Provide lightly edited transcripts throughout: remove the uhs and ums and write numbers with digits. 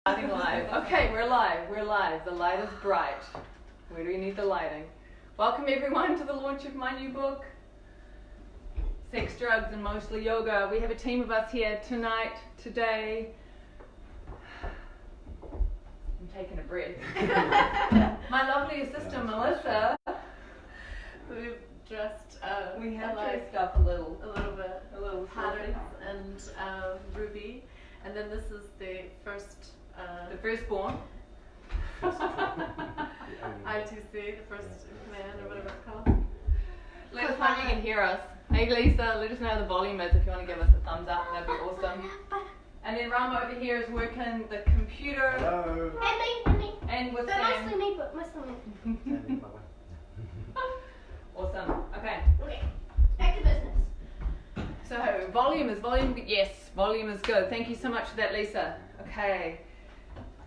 Starting live. Okay, we're live. We're live. The light is bright. Where do we need the lighting? Welcome everyone to the launch of my new book, Sex, Drugs, and Mostly Yoga. We have a team of us here tonight, today. I'm taking a breath. My lovely assistant, Melissa. We've dressed We have like dressed up a little bit. A little Patterns and Ruby. And then this is the first the firstborn. ITC, the first command or whatever it's called. Let us know if you can hear us. Hey Lisa, let us know how the volume is if you want to give us a thumbs up. That'd be awesome. And then Rama over here is working the computer. Hello. And me. And with So Sam. mostly me, but mostly me. Awesome. Okay. Okay, back to business. So volume is yes, volume is good. Thank you so much for that, Lisa. Okay.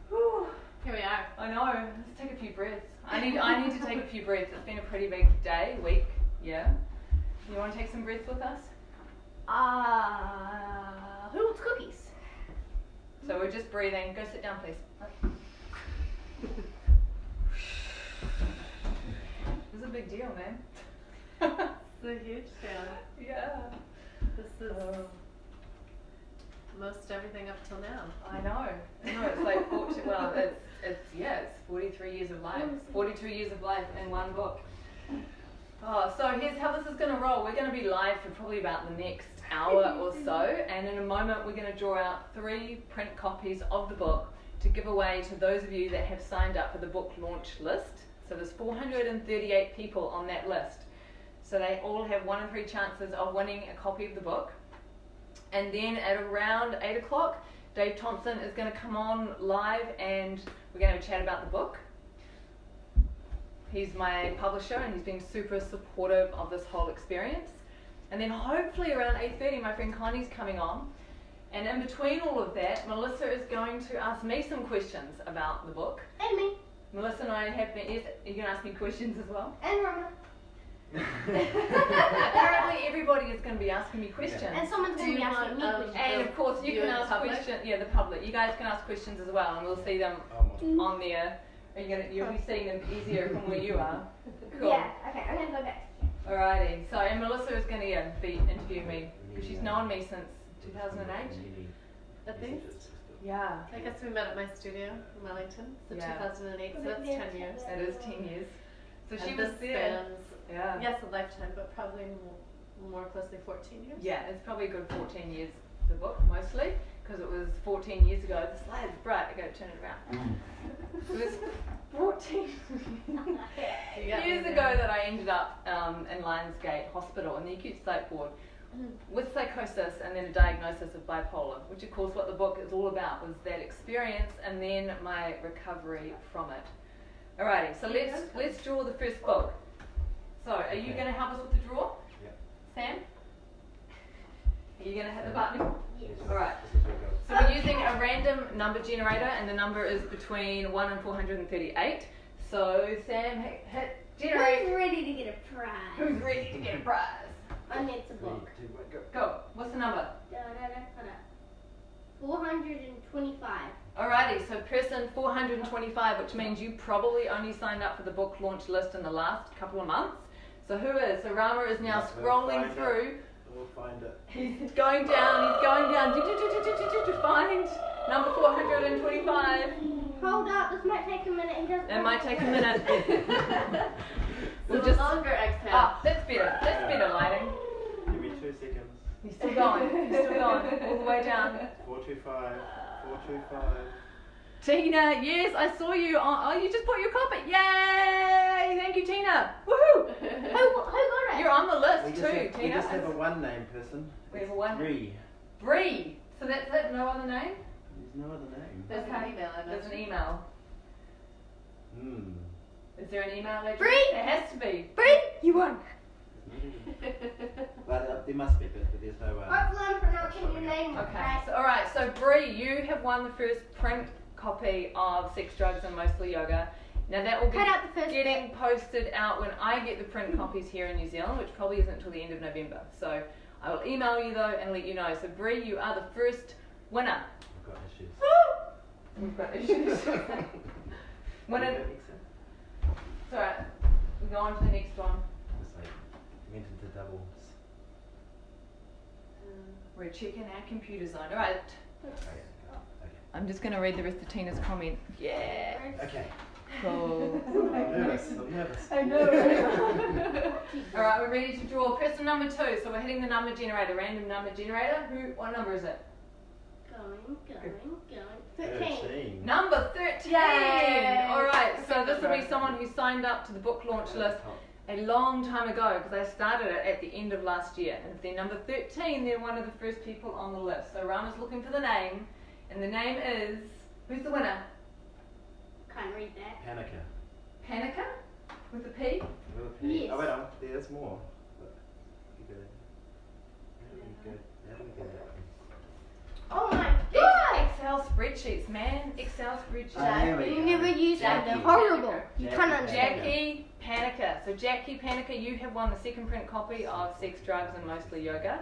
Whew. Here we are. I know. Let's take a few breaths. I need to take a few breaths. It's been a pretty big day, week. Yeah. You want to take some breaths with us? Who wants cookies? So we're just breathing. Go sit down, please. This is a big deal, man. It's a huge deal. Yeah. This is most everything up till now. I know. It's like 40, well, it's 43 years of life. 42 years of life in one book. Oh, so here's how this is going to roll. We're going to be live for probably about the next hour or so, and in a moment we're going to draw out 3 print copies of the book to give away to those of you that have signed up for the book launch list. So there's 438 people on that list. So they all have 1 in 3 chances of winning a copy of the book. And then at around 8 o'clock, Dave Thompson is going to come on live and we're going to have a chat about the book. He's my publisher and he's been super supportive of this whole experience. And then hopefully around 8:30, my friend Connie's coming on. And in between all of that, Melissa is going to ask me some questions about the book. And me. Melissa and I have been, are you going to ask me questions as well? And Rama. Apparently everybody is going to be asking me questions. And someone's going to be asking me questions. And of course you can ask questions, the public. You guys can ask questions as well and we'll see them on there. You'll be seeing them easier from where you are. Cool. Yeah, okay, I'm going to go back. Alrighty, so and Melissa is going to be interviewing me because she's known me since 2008. At least. Yeah. I guess we met at my studio in Wellington. So Yeah. 2008, so that's 10 years. It is 10 years. So she And was this there. spans, Yeah. yes, a lifetime, but probably more closely 14 years. Yeah, it's probably a good 14 years, the book, mostly, because it was 14 years ago. The slide is bright, I gotta turn it around. It was 14 years ago that I ended up in Lionsgate Hospital in the acute psych ward with psychosis and then a diagnosis of bipolar, which of course what the book is all about was that experience and then my recovery from it. Alrighty, so let's draw the first book. So, are you going to help us with the draw? Yeah. Sam? Are you going to hit the button? Yes. Alright. So we're using a random number generator and the number is between 1 and 438. So Sam, hit generate. Who's ready to get a prize? Who's ready to get a prize? I need the book. Go. What's the number? 425. Alrighty, so person 425, which means you probably only signed up for the book launch list in the last couple of months. So who is? So Rama is now scrolling through. We'll find it. He's going down to find number 425. Hold up, this might take a minute. He doesn't It might take a minute. So the longer exhale. Ah, that's better. That's better lighting. Give me 2 seconds. He's still going. All the way down. 425. 425. Tina, yes, I saw you. Oh, you just bought your copy. Yay! Thank you, Tina. Woohoo! Who got it? You're on the list We too, just Tina. have a one name person. We have a one. Bree. Bree. So that's it. No other name. There's no other name. There's an email, I There's an imagine. email. Is there an email address? Bree? There has to be. Bree, you won. Well, there must be, but there's no. Hopefully I'm pronouncing your name Okay. right. So, all right. So Bree, you have won the first print copy of Sex, Drugs, and Mostly Yoga. Now that will be Cut out the first getting posted out when I get the print copies here in New Zealand, which probably isn't until the end of November. So I will email you though and let you know. So Bree, you are the first winner. I've got issues. Woo! We've got issues. When it, it's alright. We go on to the next one. It's like went into doubles. We're checking our computer zone. Alright. Okay. I'm just going to read the rest of Tina's comment. Yeah. Okay. Cool. I'm nervous. I know. Alright, we're ready to draw person number 2. So we're hitting the number generator, random number generator. What number is it? Going. 13. Number 13! Yay! Alright, so this will be someone who signed up to the book launch list a long time ago because I started it at the end of last year. And if they're number 13, they're one of the first people on the list. So Rama's looking for the name, and the name is, who's the winner? Can't read that. Panica. Panica? With a P? With a P. Yes. Oh wait, there's more. But you go. How do we get that one? Oh my god! Excel spreadsheets, man. Excel spreadsheets. There we You go. never use them. Jackie. They're horrible. You Jackie. can't understand. Jackie Panica. So Jackie Panica, you have won the second print copy of Sex, Drugs and Mostly Yoga.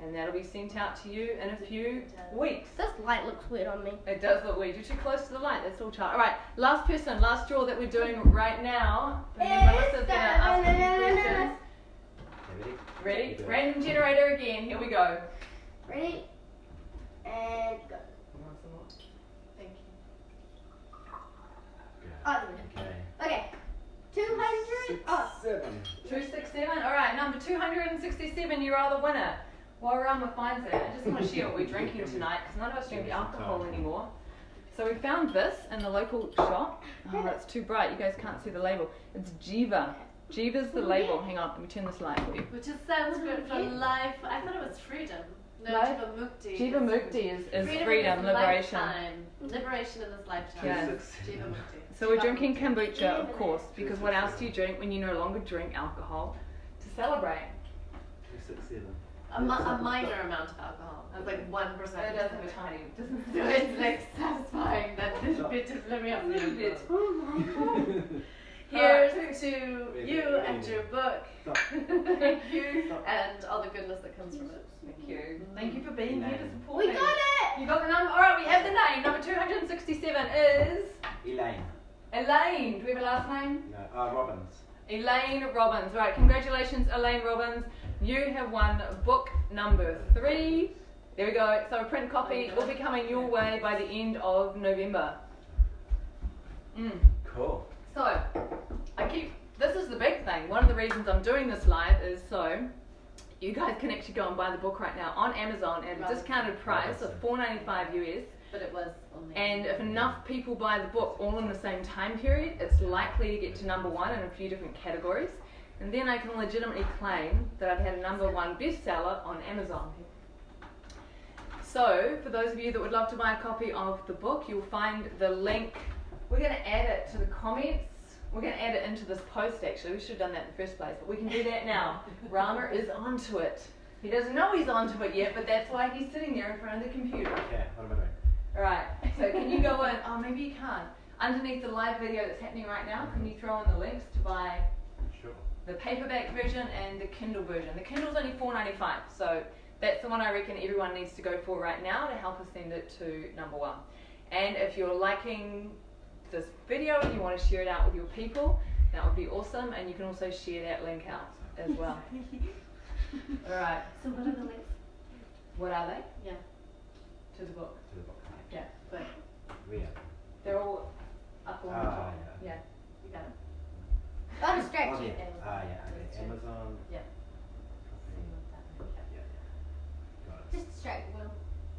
And that'll be sent out to you in a few weeks. This light looks weird on me. It does look weird. You're too close to the light. That's all, child. All right, last person, last draw that we're doing right now. Melissa's gonna ask you questions. Okay, Ready? Random generator again. Here we go. Ready? And go. Thank you. Oh, Okay. okay. 200. Oh, 7. 267. All right, number 267. You are the winner. While Rama finds it, I just want to share what we're drinking tonight because none of us drink alcohol anymore. So we found this in the local shop. Oh, it's too bright. You guys can't see the label. It's Jiva. Jiva's the label. Hang on, let me turn this light for you. Which is Sanskrit for life. I thought it was freedom. No, Life? Jiva Mukti. Jiva Mukti is freedom, in this liberation. lifetime. Liberation in this lifetime. Yeah. Jiva Mukti. So we're drinking kombucha, of course, because what else do you drink when you no longer drink alcohol? To celebrate. 267. A minor amount of alcohol. It's like 1%. So it doesn't have a tiny, doesn't So it's like satisfying that little bit of living up a little bit. Here's to you and your book. Stop. Thank you. And all the goodness that comes from it. Thank you. Thank you for being here to support we me. got it! You got the number? Alright, we have the name. Number 267 is Elaine. Elaine. Do we have a last name? No, Robbins. Elaine Robbins. Right, congratulations, Elaine Robbins. You have won book number 3. There we go. So a print copy will be coming your way by the end of November. Cool. So, this is the big thing. One of the reasons I'm doing this live is so you guys can actually go and buy the book right now on Amazon at a discounted price of $4.95 US. But it was only. And if enough people buy the book all in the same time period, it's likely to get to number 1 in a few different categories. And then I can legitimately claim that I've had a number 1 bestseller on Amazon. So, for those of you that would love to buy a copy of the book, you'll find the link. We're going to add it to the comments. We're going to add it into this post actually. We should have done that in the first place, but we can do that now. Rama is onto it. He doesn't know he's onto it yet, but that's why he's sitting there in front of the computer. Okay, what am I doing? Alright, so can you go in? Oh, maybe you can't. Underneath the live video that's happening right now, can you throw in the links to buy Sure. the paperback version and the Kindle version? The Kindle's only $4.95, so that's the one I reckon everyone needs to go for right now to help us send it to number 1. And if you're liking this video and you want to share it out with your people, that would be awesome, and you can also share that link out as well. Alright, So what are the links? what are they? Yeah. To the book. To the book. Yeah, But Where? they're all up on the top. Yeah. you got it. I'll distract you. Yeah. Okay. Amazon. Yeah. Yeah. Got it. Just distract Will.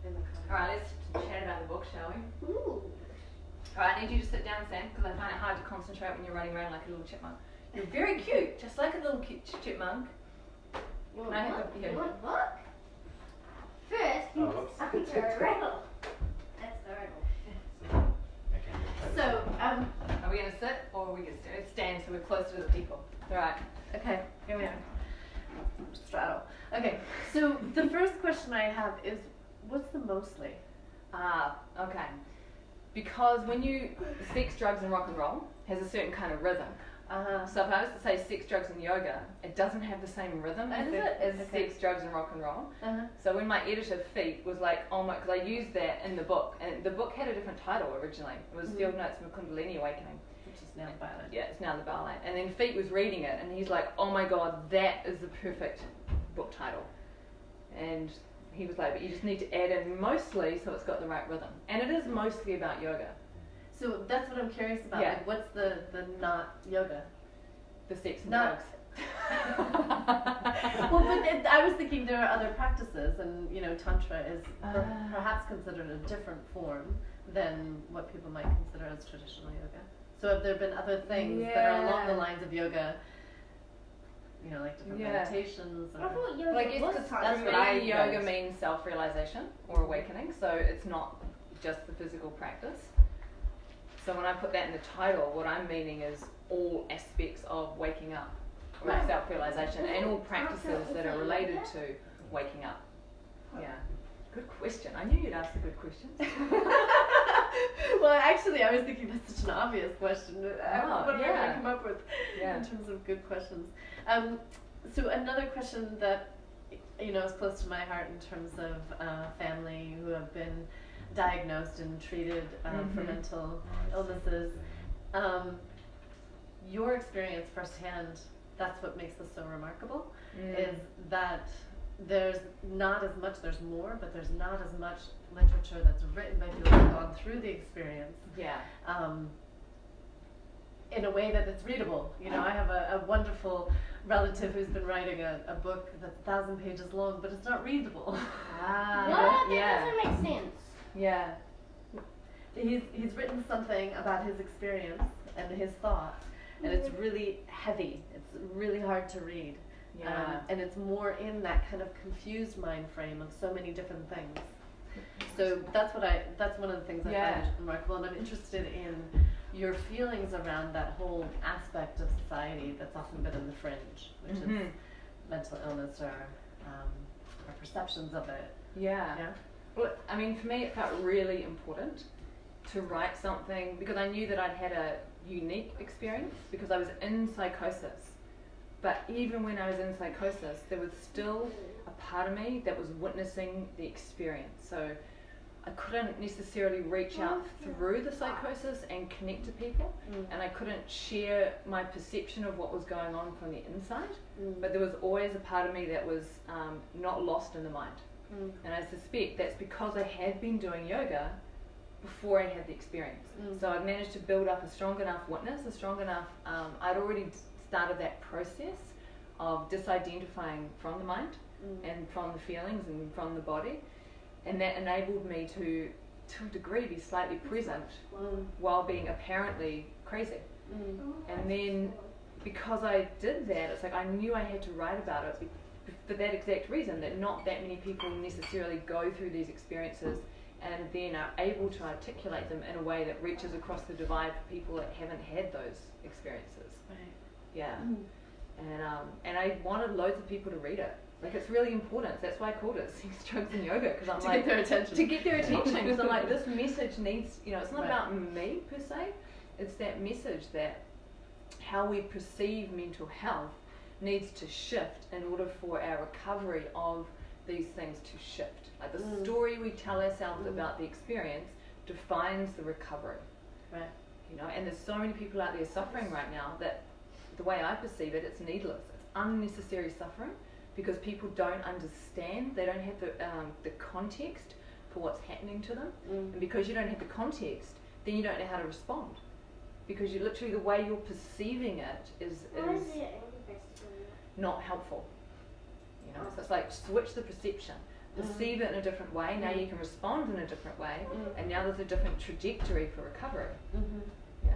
In the comments. Alright, let's chat about the book, shall we? Ooh. Alright, I need you to sit down, Sam, because I find it hard to concentrate when you're running around like a little chipmunk. You're very cute, just like a little cute chipmunk. You Can I have want a- book? yeah. You want book? First, you Oh, must whoops. answer a riddle. That's the riddle. Okay. So, Are we going to sit or are we going to stand so we're closer to the people? Alright, okay, here we are. straddle. Okay, so the first question I have is, what's the mostly? Ah, okay. Because when sex, drugs and rock and roll has a certain kind of rhythm. So if I was to say sex, drugs, and yoga, it doesn't have the same rhythm as sex, drugs, and rock and roll. So when my editor Feet was like, oh my, because I used that in the book, and the book had a different title originally. It was Field Notes from a Kundalini Awakening. Which is now the Bioline. Yeah, it's now the Bioline. And then Feet was reading it, and he's like, oh my god, that is the perfect book title. And he was like, but you just need to add in mostly so it's got the right rhythm. And it is mostly about yoga. So that's what I'm curious about. Yeah. Like, what's the not yoga? The sex and Not- drugs. Well, but I was thinking there are other practices, and Tantra is perhaps considered a different form than what people might consider as traditional yoga. So have there been other things that are along the lines of yoga? Like different meditations. I thought yoga Like, was that's Tantra. what I yoga means self-realization or awakening, so it's not just the physical practice. So when I put that in the title, what I'm meaning is all aspects of waking up or self-realization and all practices that are related to waking up. Yeah. Good question. I knew you'd ask the good questions. Well, actually, I was thinking that's such an obvious question. What am I going to come up with in terms of good questions? So another question that is close to my heart in terms of family who have been diagnosed and treated for mental illnesses. Your experience firsthand, that's what makes this so remarkable, is that there's not as much, there's more, but there's not as much literature that's written by people who've gone through the experience. Yeah. In a way that it's readable. I have a wonderful relative who's been writing a book that's 1,000 pages long, but it's not readable. What? That doesn't make sense. Yeah. He's written something about his experience and his thoughts, and it's really heavy. It's really hard to read. Yeah. And it's more in that kind of confused mind frame of so many different things. So that's one of the things I find remarkable, and I'm interested in your feelings around that whole aspect of society that's often been in the fringe, which is mental illness or our perceptions of it. Yeah. Well, I mean, for me, it felt really important to write something because I knew that I'd had a unique experience because I was in psychosis. But even when I was in psychosis, there was still a part of me that was witnessing the experience. So I couldn't necessarily reach out through the psychosis and connect to people, and I couldn't share my perception of what was going on from the inside, but there was always a part of me that was not lost in the mind. And I suspect that's because I had been doing yoga before I had the experience. So I'd managed to build up a strong enough witness, I'd already started that process of disidentifying from the mind and from the feelings and from the body. And that enabled me to a degree, be slightly present while being apparently crazy. And then because I did that, it's like I knew I had to write about it for that exact reason, that not that many people necessarily go through these experiences and then are able to articulate them in a way that reaches across the divide for people that haven't had those experiences. Right. Yeah. And I wanted loads of people to read it. Like, it's really important. That's why I called it Sex, Drugs and Yoga, because I'm to get their attention. To get their attention, because I'm like, this message needs, it's not about me per se. It's that message that how we perceive mental health needs to shift in order for our recovery of these things to shift. Like, the story we tell ourselves about the experience defines the recovery. Right. And there's so many people out there suffering right now that the way I perceive it, it's needless. It's unnecessary suffering because people don't understand. They don't have the context for what's happening to them. And because you don't have the context, then you don't know how to respond. Because you literally, the way you're perceiving it is not helpful. So it's like, switch the perception. Perceive it in a different way. Now you can respond in a different way. And now there's a different trajectory for recovery. Yeah.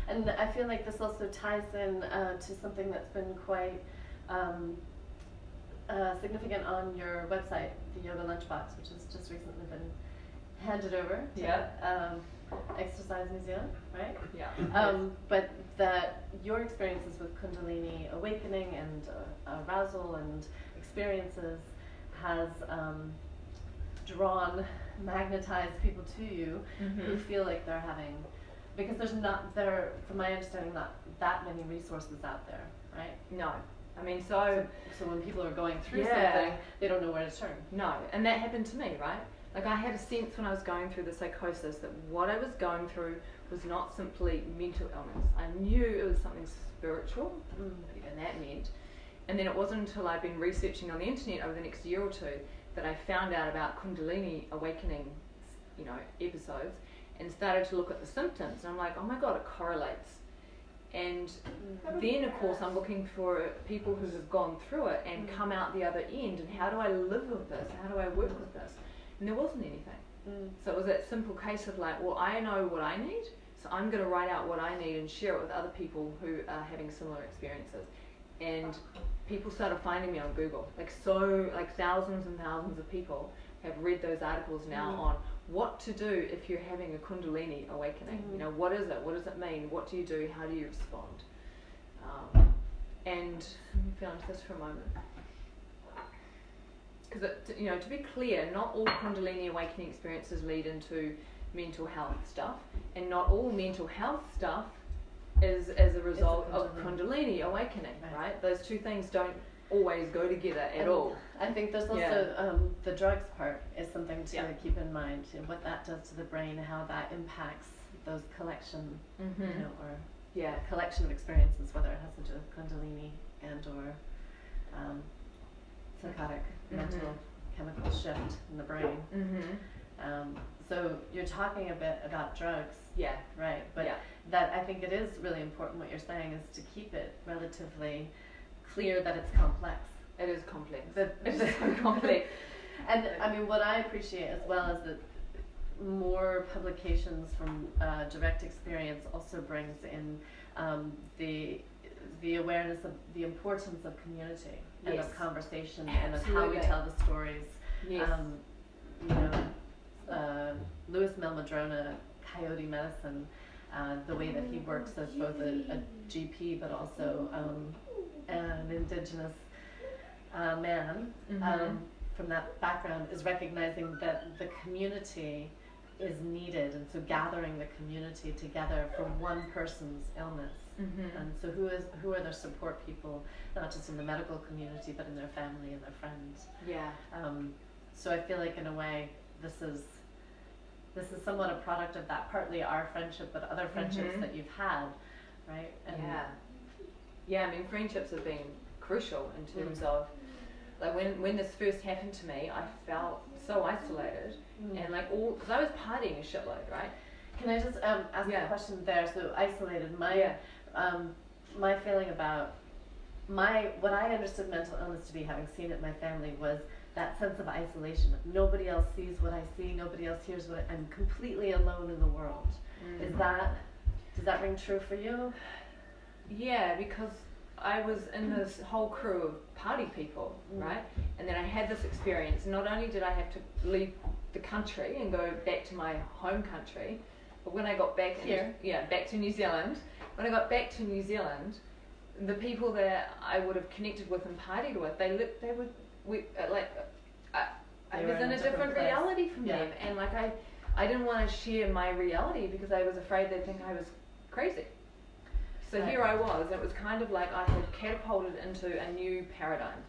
And I feel like this also ties in to something that's been quite significant on your website, the Yoga Lunchbox, which has just recently been handed over to Exercise New Zealand, right? Yeah. But that your experiences with Kundalini awakening and arousal and experiences has magnetized people to you who feel like they're having because there's from my understanding, not that many resources out there, right? No. I mean, so when people are going through something, they don't know where to turn. No, and that happened to me, right? Like I had a sense when I was going through the psychosis that what I was going through was not simply mental illness. I knew it was something spiritual, and that meant. And then it wasn't until I'd been researching on the internet over the next year or two that I found out about Kundalini awakening, episodes, and started to look at the symptoms. And I'm like, oh my God, it correlates. And then, of course, I'm looking for people who have gone through it and come out the other end. And how do I live with this? How do I work with this? And there wasn't anything. So it was that simple case of like, well, I know what I need, so I'm going to write out what I need and share it with other people who are having similar experiences. And people started finding me on Google. Like thousands and thousands of people have read those articles now on what to do if you're having a Kundalini awakening. What is it? What does it mean? What do you do? How do you respond? And let me feel into this for a moment. Because, to be clear, not all Kundalini awakening experiences lead into mental health stuff, and not all mental health stuff is as a result of Kundalini awakening, right? Those two things don't always go together at all. I think there's also the drugs part is something to keep in mind, what that does to the brain, how that impacts those collection, collection of experiences, whether it has to do with Kundalini and or psychotic mental chemical shift in the brain. So you're talking a bit about drugs, right? But that I think it is really important. What you're saying is to keep it relatively clear that it's complex. It is complex. It's so complex. And I mean, what I appreciate as well is that more publications from direct experience also brings in the awareness of the importance of community and of conversation and of how we tell the stories. Louis Melmadrona, Coyote Medicine, the way that he works as both a GP but also an indigenous man from that background, is recognizing that the community is needed, and so gathering the community together for one person's illness. And so who are their support people, not just in the medical community but in their family and their friends. So I feel like in a way this is somewhat a product of that, partly our friendship but other friendships that you've had, right? And I mean, friendships have been crucial in terms of like when this first happened to me, I felt so isolated and like because I was partying a shitload, right? Can I just ask a question there? So isolated, my feeling about what I understood mental illness to be, having seen it in my family, was that sense of isolation. Nobody else sees what I see. Nobody else hears what I'm completely alone in the world. Does that ring true for you? Yeah, because I was in this whole crew of party people, right? And then I had this experience. Not only did I have to leave the country and go back to my home country, but when I got back back to New Zealand, when I got back to New Zealand, the people that I would have connected with and partied with, I was in a different reality from them, and like I didn't want to share my reality because I was afraid they'd think I was crazy. So here I was. It was kind of like I had catapulted into a new paradigm,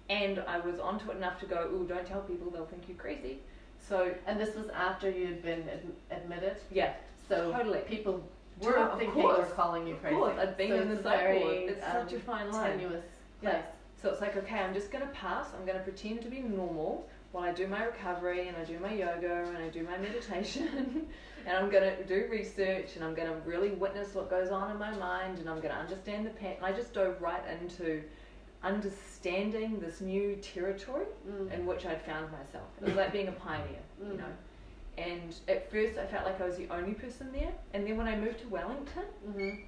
and I was onto it enough to go, ooh, don't tell people, they'll think you're crazy. So, and this was after you'd been admitted? Yeah, so totally. People were thinking were calling you crazy. Of course, I'd been in the cycle. It's such a fine line. Tenuous place. So it's like, okay, I'm just going to pass. I'm going to pretend to be normal while I do my recovery and I do my yoga and I do my meditation. And I'm going to do research and I'm going to really witness what goes on in my mind, and I'm going to understand the pattern. I just dove right into understanding this new territory in which I found myself. It was like being a pioneer, you know. And at first I felt like I was the only person there, and then when I moved to Wellington,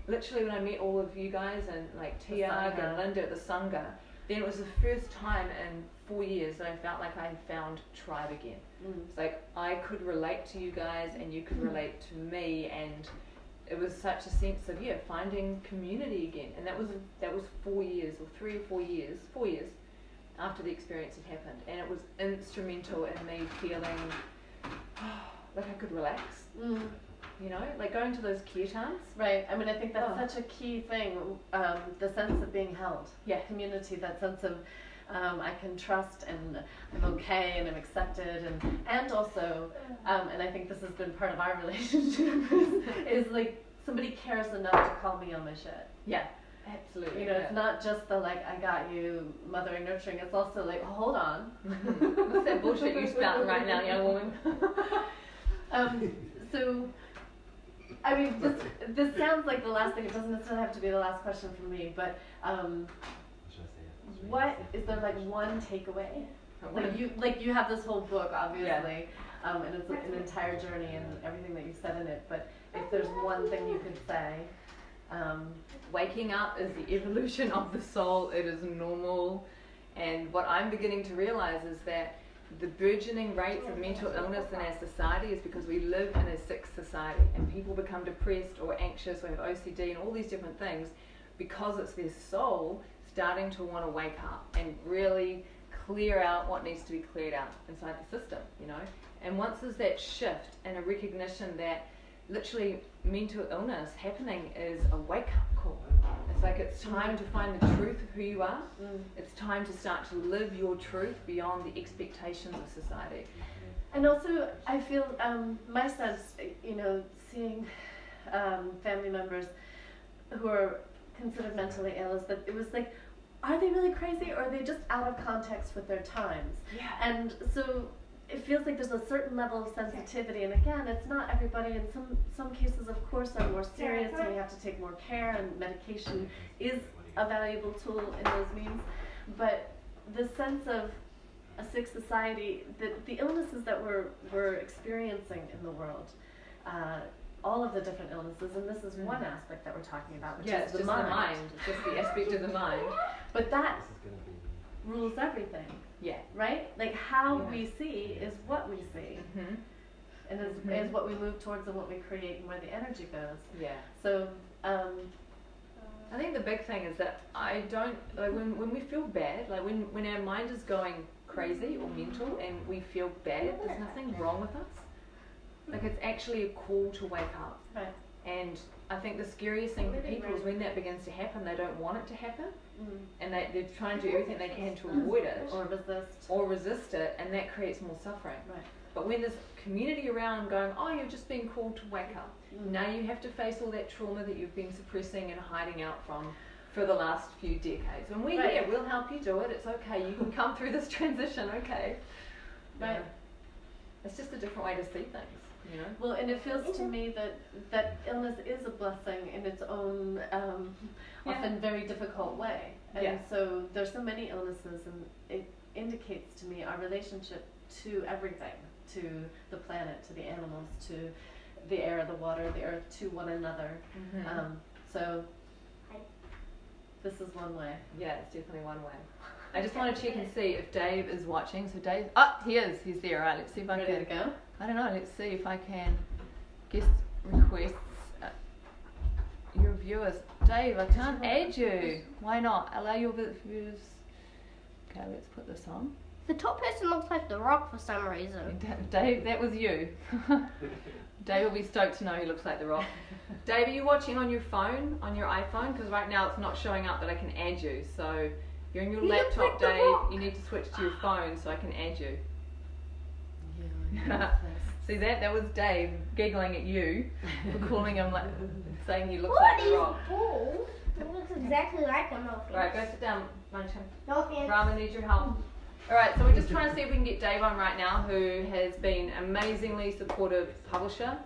literally when I met all of you guys and like Tiag and Linda at the Sangha, then it was the first time in 4 years that I felt like I had found tribe again. It's like I could relate to you guys and you could relate to me, and it was such a sense of finding community again. And that was 4 years or 3 or 4 years, 4 years after the experience had happened, and it was instrumental in me feeling like I could relax. you know, like going to those kirtans. Right. I mean, I think that's such a key thing, the sense of being held. Yeah. Community, that sense of I can trust and I'm okay and I'm accepted and also, and I think this has been part of our relationship, is like somebody cares enough to call me on my shit. Yeah. Absolutely. You know, it's not just the like, I got you, mothering, nurturing. It's also like, hold on. What's that bullshit you're spouting right now, young woman? So, I mean, this sounds like the last thing. It doesn't necessarily have to be the last question for me, but what is there like one takeaway? Like you have this whole book, obviously, and it's an entire journey and everything that you said in it. But if there's one thing you could say. Waking up is the evolution of the soul. It is normal, and what I'm beginning to realize is that the burgeoning rates of mental illness in our society is because we live in a sick society, and people become depressed or anxious or have OCD and all these different things because it's their soul starting to want to wake up and really clear out what needs to be cleared out inside the system, you know. And once there's that shift and a recognition that literally mental illness happening is a wake-up call. It's like it's time to find the truth of who you are. It's time to start to live your truth beyond the expectations of society. And also, I feel my sense, you know, seeing family members who are considered mentally ill, is that it was like, are they really crazy or are they just out of context with their times? Yeah. And so it feels like there's a certain level of sensitivity, and again, it's not everybody. In some cases, of course, are more serious, and we have to take more care, and medication is a valuable tool in those means. But the sense of a sick society, the illnesses that we're experiencing in the world, all of the different illnesses, and this is one aspect that we're talking about, which is the mind. It's just the aspect of the mind. But that rules everything. Yeah. Right? Like how we see is what we see. And is what we move towards and what we create and where the energy goes. Yeah. So, I think the big thing is that I don't, like when we feel bad, like when our mind is going crazy or mental and we feel bad, there's nothing wrong with us. Like it's actually a call to wake up. Right. And I think the scariest thing for people is when that begins to happen, they don't want it to happen. And they're trying to do everything they can to avoid it. Or resist it, and that creates more suffering. Right. But when there's community around going, oh, you're just being called to wake up. Now you have to face all that trauma that you've been suppressing and hiding out from for the last few decades. And we're here, we'll help you do it. It's okay, you can come through this transition, okay? Right. It's just a different way to see things. You know? Well, and it feels to me that illness is a blessing in its own, often very difficult way. And so there's so many illnesses, and it indicates to me our relationship to everything, to the planet, to the animals, to the air, the water, the earth, to one another. So this is one way. Yeah, it's definitely one way. I just want to check and see if Dave is watching. So Dave, he is. He's there. All right, let's see if I can. Ready to go? I don't know. Let's see if I can guest requests your viewers. Dave, I can't add you. Why not? Allow your viewers. Okay, let's put this on. The top person looks like The Rock for some reason. Dave, that was you. Dave will be stoked to know he looks like The Rock. Dave, are you watching on your phone, on your iPhone? Because right now it's not showing up that I can add you. So you're on your laptop, like Dave. You need to switch to your phone so I can add you. Yeah. See that? That was Dave giggling at you for calling him like, saying he looks like The Rock. Paul? It looks exactly like him. Right, go sit down, Munchkin. No offense. Rama needs your help. Alright, so we're just trying to see if we can get Dave on right now, who has been amazingly supportive publisher.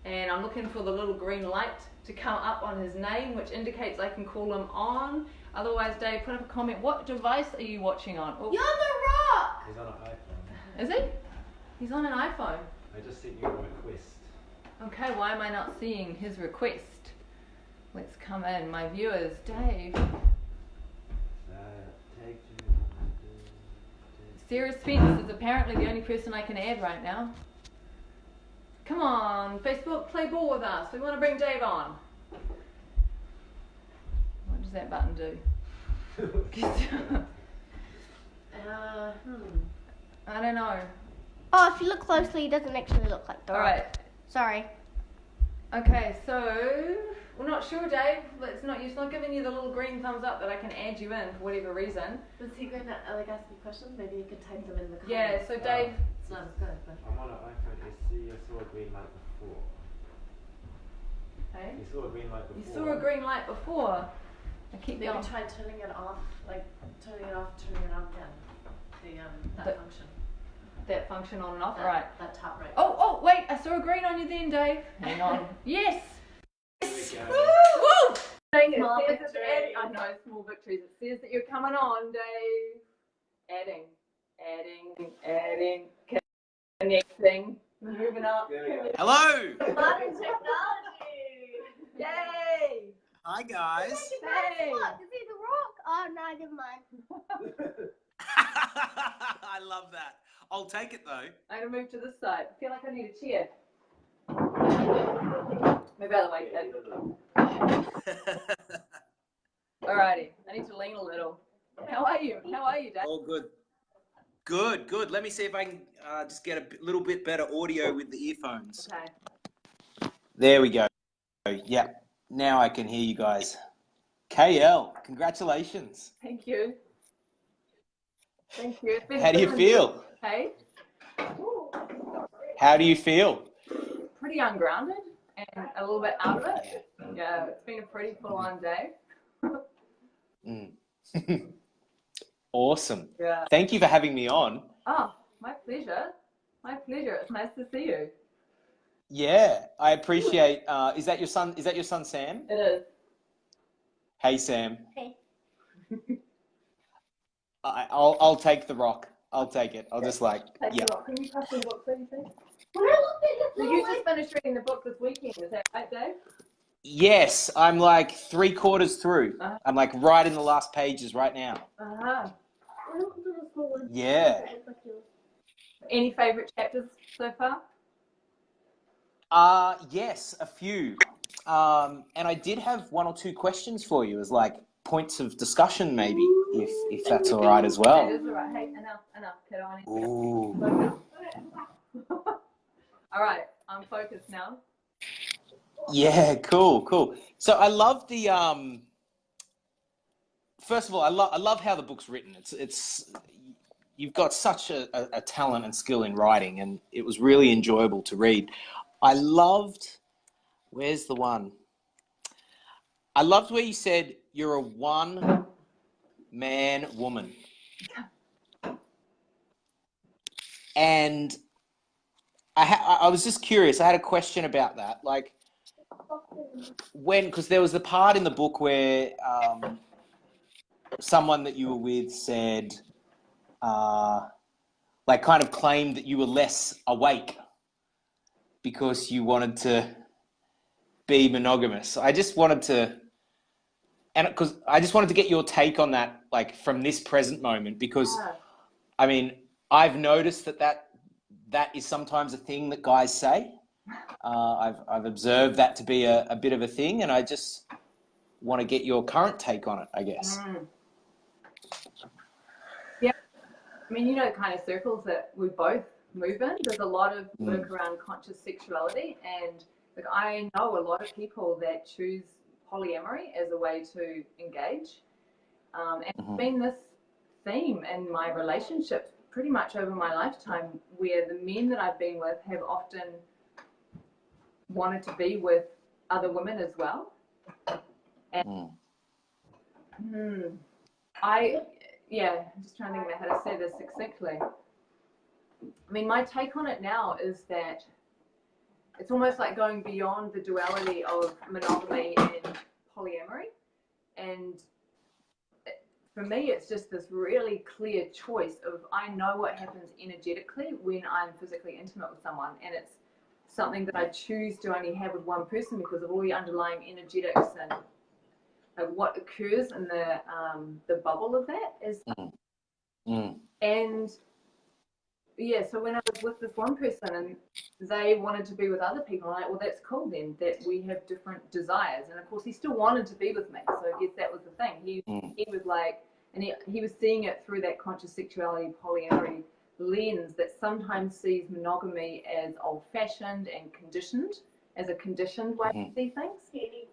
And I'm looking for the little green light to come up on his name, which indicates I can call him on. Otherwise, Dave, put up a comment. What device are you watching on? You're The Rock! He's on an iPhone. Is he? He's on an iPhone. I just sent you a request. Okay, why am I not seeing his request? Let's come in. My viewers, Dave. Sarah Spence is apparently the only person I can add right now. Come on, Facebook, play ball with us. We want to bring Dave on. What does that button do? I don't know. Oh, if you look closely, it doesn't actually look like The Rock. Alright. Sorry. Okay, so we're not sure, Dave. It's not giving you the little green thumbs up that I can add you in for whatever reason. Was he going to like ask you questions? Maybe you could type them in the comments. Yeah. So Dave, It's not as good, but. I'm on an iPhone SE. I saw a green light before. hey, You saw a green light you before. saw a green light before. I keep Maybe going. try turning it off, like turning it off, turning it on again. That function. That function on and off, That, right? That top right. Oh, wait! I saw a green on you then, Dave. Hang on. Yes. Here we go. Woo! Small It says victory. I know, small victories. It says that you're coming on, Dave. Adding, connecting, moving up. There we go. Hello! Modern technology. Yay! Hi guys. Hey! Look, is he the rock? Oh, no, never mind. I love that. I'll take it though. I'm gonna move to this side. I feel like I need a chair. Move out of the way, kid. Alrighty, I need to lean a little. How are you? Dave? All good. Good. Let me see if I can just get a little bit better audio with the earphones. Okay. There we go. Yeah, now I can hear you guys. KL, congratulations. Thank you. It's been How do you feel? Hey? How do you feel? Pretty ungrounded and a little bit out of it. Yeah, it's been a pretty full-on day. Awesome. Yeah. Thank you for having me on. Oh, my pleasure. It's nice to see you. Yeah, I appreciate. Is that your son? Is that your son, Sam? It is. Hey, Sam. Hey. I'll take the rock. I'll take it. I'll just yeah. Can you pass the book, please? When I looked at the So you just finished reading the book this weekend, is that right, Dave? Yes, I'm like 3/4 through. Uh-huh. I'm like right in the last pages right now. Uh-huh. Yeah. Any favourite chapters so far? Yes, a few. And I did have 1 or 2 questions for you as like points of discussion, maybe, if that's all right as well. That is all right. Hey, enough, kiddo. I need to Ooh. all right, I'm focused now. Yeah, cool. So I love the first of all, I love how the book's written. It's you've got such a talent and skill in writing, and it was really enjoyable to read. I loved, where's the one? I loved where you said you're a one-man woman. And I was just curious. I had a question about that. Like, because there was the part in the book where someone that you were with said, like, kind of claimed that you were less awake because you wanted to be monogamous. I just wanted to, and because I just wanted to get your take on that, like, from this present moment, because I mean, I've noticed that is sometimes a thing that guys say. I've observed that to be a bit of a thing, and I just want to get your current take on it, I guess. Yeah, I mean, you know, the kind of circles that we both move in. There's a lot of work around conscious sexuality, and like, I know a lot of people that choose polyamory as a way to engage. And it's been this theme in my relationships pretty much over my lifetime, where the men that I've been with have often wanted to be with other women as well. And I'm just trying to think about how to say this succinctly. I mean, my take on it now is that it's almost like going beyond the duality of monogamy and polyamory. And for me, it's just this really clear choice of, I know what happens energetically when I'm physically intimate with someone, and it's something that I choose to only have with one person because of all the underlying energetics and what occurs in the bubble of that is. And yeah, so when I was with this one person and they wanted to be with other people, I'm like, well, that's cool then, that we have different desires. And of course, he still wanted to be with me, so I guess that was the thing. He was like, and he was seeing it through that conscious sexuality, polyamory lens that sometimes sees monogamy as old-fashioned and conditioned, as a conditioned way to see things.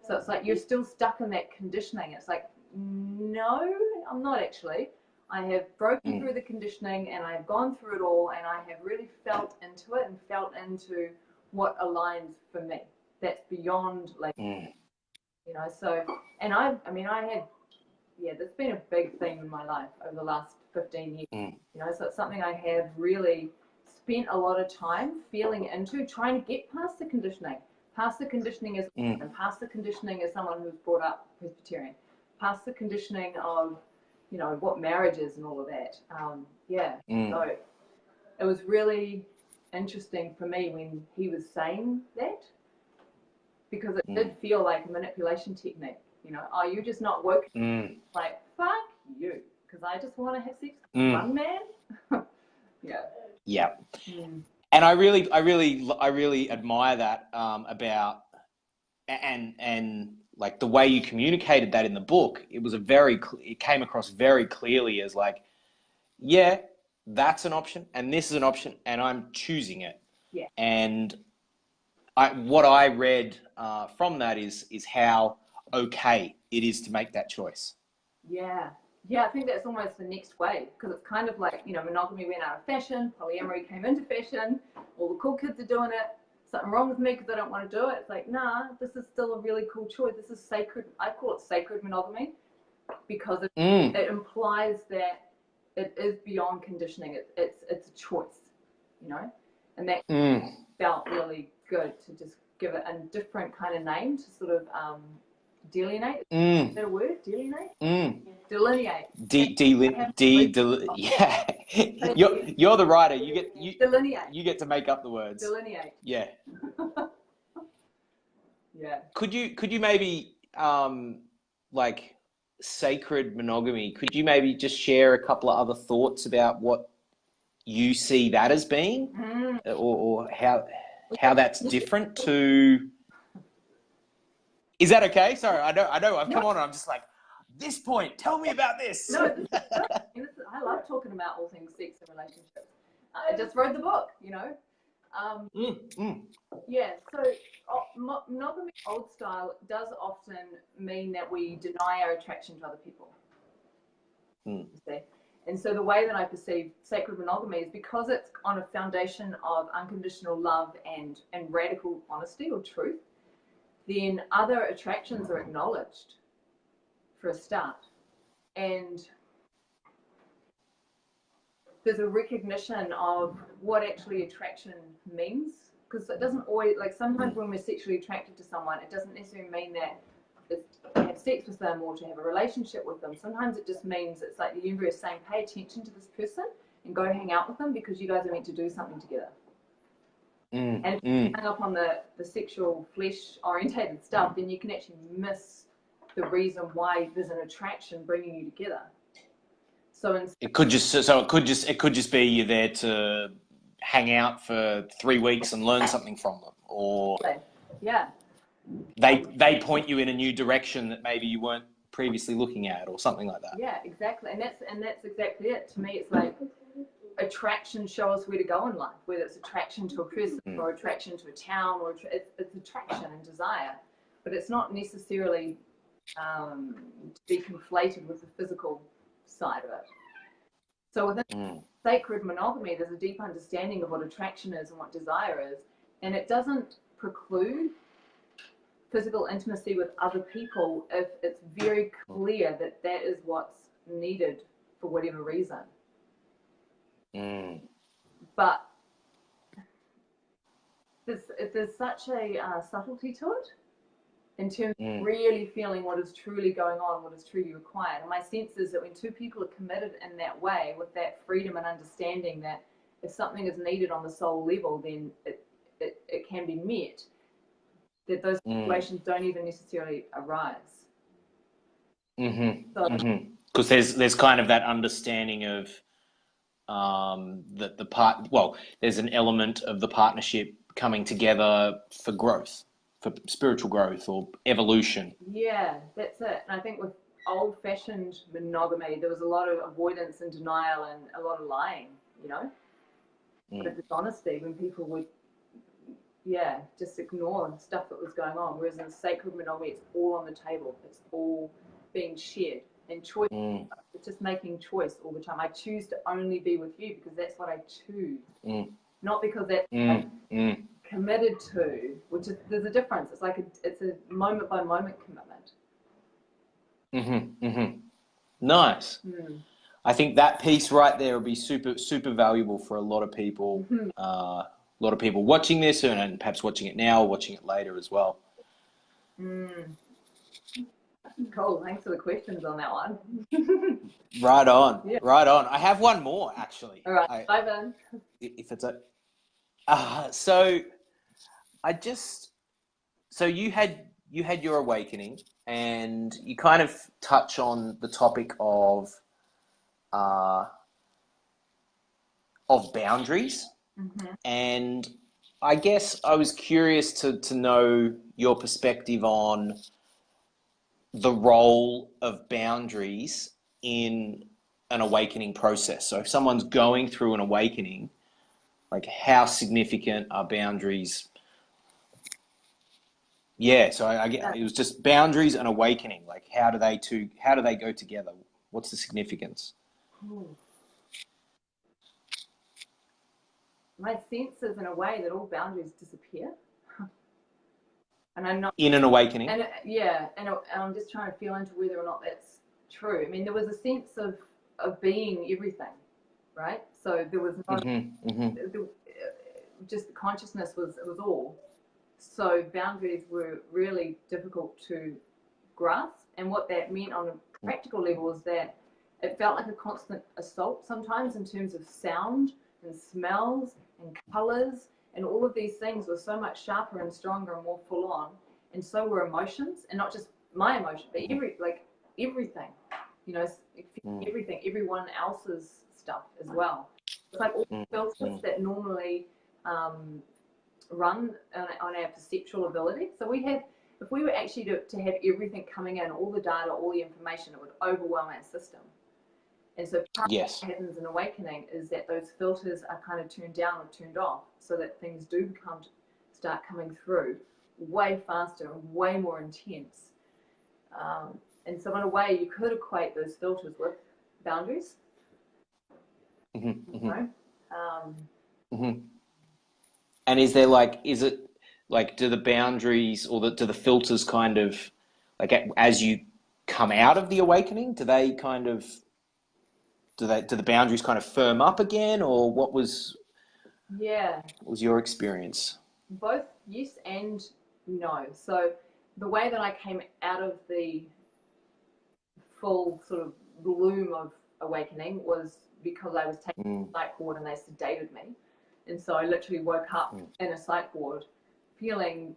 So it's like you're still stuck in that conditioning. It's like, no, I'm not actually. I have broken through the conditioning and I've gone through it all, and I have really felt into it and felt into what aligns for me. That's beyond like, you know, so, and I had, that's been a big thing in my life over the last 15 years, you know, so it's something I have really spent a lot of time feeling into, trying to get past the conditioning, past the conditioning as and past the conditioning as someone who's brought up Presbyterian, past the conditioning of, you know, what marriage is and all of that. So it was really interesting for me when he was saying that, because it did feel like a manipulation technique. You know, oh, you're just not working. Like, fuck you, because I just want to have sex with one man. Yeah. And I really admire that about and like the way you communicated that in the book. It was it came across very clearly as like, yeah, that's an option, and this is an option, and I'm choosing it. Yeah. And what I read from that is how okay it is to make that choice. Yeah, I think that's almost the next wave, because it's kind of like, you know, monogamy went out of fashion, polyamory came into fashion, all the cool kids are doing it, something wrong with me because I don't want to do it. It's like, nah, this is still a really cool choice. This is sacred. I call it sacred monogamy, because it implies that it is beyond conditioning. It's a choice, you know, and that felt really good to just give it a different kind of name to sort of delineate. Is that a word? Delineate? Delineate. Yeah. You're the writer. Delineate. You get to make up the words. Delineate. Yeah. Yeah. Could you maybe like sacred monogamy? Could you maybe just share a couple of other thoughts about what you see that as being, or how that's different to? Is that okay? Sorry, I know. I've come on and I'm just like, this point, tell me about this. No, I love talking about all things sex and relationships. I just wrote the book, you know. Yeah, so monogamy old style does often mean that we deny our attraction to other people. You see? And so the way that I perceive sacred monogamy is because it's on a foundation of unconditional love and radical honesty or truth, then other attractions are acknowledged for a start. And there's a recognition of what actually attraction means, because it doesn't always, like sometimes when we're sexually attracted to someone, it doesn't necessarily mean that it's to have sex with them or to have a relationship with them. Sometimes it just means it's like the universe saying, pay attention to this person and go hang out with them because you guys are meant to do something together. And if you hang up on the sexual flesh orientated stuff, then you can actually miss the reason why there's an attraction bringing you together. So it could just be you're there to hang out for 3 weeks and learn something from them, or they point you in a new direction that maybe you weren't previously looking at, or something like that. Yeah, exactly, and that's exactly it. To me, it's like attraction show us where to go in life, whether it's attraction to a person or attraction to a town, or it's attraction and desire, but it's not necessarily to be conflated with the physical side of it. So within sacred monogamy, there's a deep understanding of what attraction is and what desire is, and it doesn't preclude physical intimacy with other people if it's very clear that that is what's needed for whatever reason. But there's such a subtlety to it in terms of really feeling what is truly going on, what is truly required. And my sense is that when two people are committed in that way, with that freedom and understanding that if something is needed on the soul level, then it can be met, that those situations don't even necessarily arise. Because there's kind of that understanding of that there's an element of the partnership coming together for growth, for spiritual growth or evolution. Yeah, that's it. And I think with old-fashioned monogamy, there was a lot of avoidance and denial and a lot of lying, you know, a lot of dishonesty when people would just ignore stuff that was going on. Whereas in sacred monogamy, it's all on the table. It's all being shared. And choice, it's just making choice all the time. I choose to only be with you because that's what I choose. Not because that's committed to, which is, there's a difference. It's like it's a moment by moment commitment. Nice. I think that piece right there will be super, super valuable for a lot of people. A lot of people watching this and perhaps watching it now or watching it later as well. Cool. Thanks for the questions on that one. Right on. Yeah. Right on. I have one more actually. All right. Bye, Ben. If it's so you had your awakening, and you kind of touch on the topic of boundaries. And I guess I was curious to know your perspective on the role of boundaries in an awakening process. So if someone's going through an awakening, like how significant are boundaries? Yeah, so I get it was just boundaries and awakening. Like how do they go together? What's the significance? My sense is in a way that all boundaries disappear. And I'm not in an awakening. And I'm just trying to feel into whether or not that's true. I mean, there was a sense of being everything, right? So there was not just the consciousness was all. So boundaries were really difficult to grasp, and what that meant on a practical level is that it felt like a constant assault sometimes in terms of sound and smells and colors. And all of these things were so much sharper and stronger and more full on. And so were emotions, and not just my emotion, but everything, everything, everyone else's stuff as well. It's like all the filters that normally run on our perceptual ability. So if we were actually to have everything coming in, all the data, all the information, it would overwhelm our system. And so what happens in awakening is that those filters are kind of turned down or turned off, so that things do start coming through way faster and way more intense. And so in a way, you could equate those filters with boundaries. And is it like, do the boundaries or do the filters kind of, like as you come out of the awakening, do the boundaries kind of firm up again, or what was your experience? Both yes and no. So the way that I came out of the full sort of bloom of awakening was because I was taking a psych ward and they sedated me. And so I literally woke up in a psych ward feeling,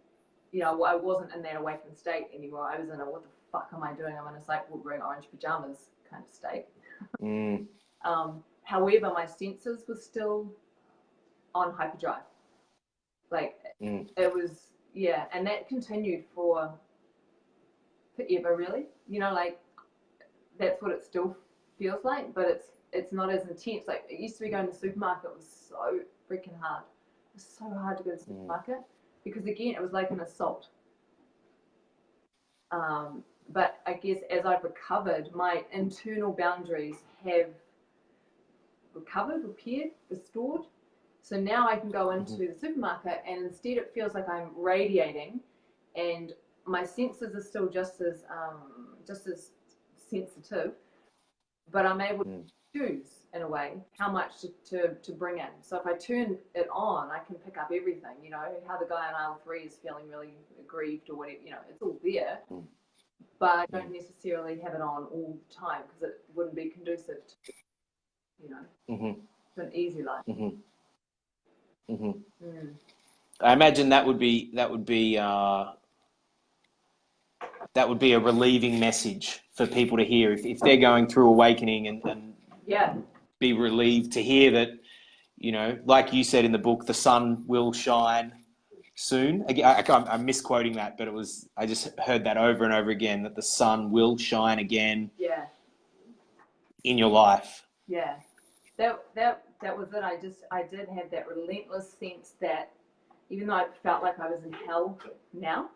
I wasn't in that awakened state anymore. I was in a, what the fuck am I doing? I'm in a psych ward wearing orange pajamas kind of state. However, my senses were still on hyperdrive. Like it was, and that continued for forever, really. Like that's what it still feels like, but it's not as intense. Like it used to be going to the supermarket was so freaking hard. It was so hard to go to the supermarket because again, it was like an assault. But I guess as I've recovered, my internal boundaries have recovered, repaired, restored. So now I can go into the supermarket and instead it feels like I'm radiating, and my senses are still just as sensitive, but I'm able to choose in a way how much to bring in. So if I turn it on, I can pick up everything, how the guy in aisle 3 is feeling really aggrieved or whatever, it's all there. But I don't necessarily have it on all the time because it wouldn't be conducive to, to an easy life. I imagine that would be a relieving message for people to hear if they're going through awakening and be relieved to hear that, like you said in the book, the sun will shine soon. I'm misquoting that, but I just heard that over and over again, that the sun will shine again in your life. That was it. I did have that relentless sense that even though I felt like I was in hell now,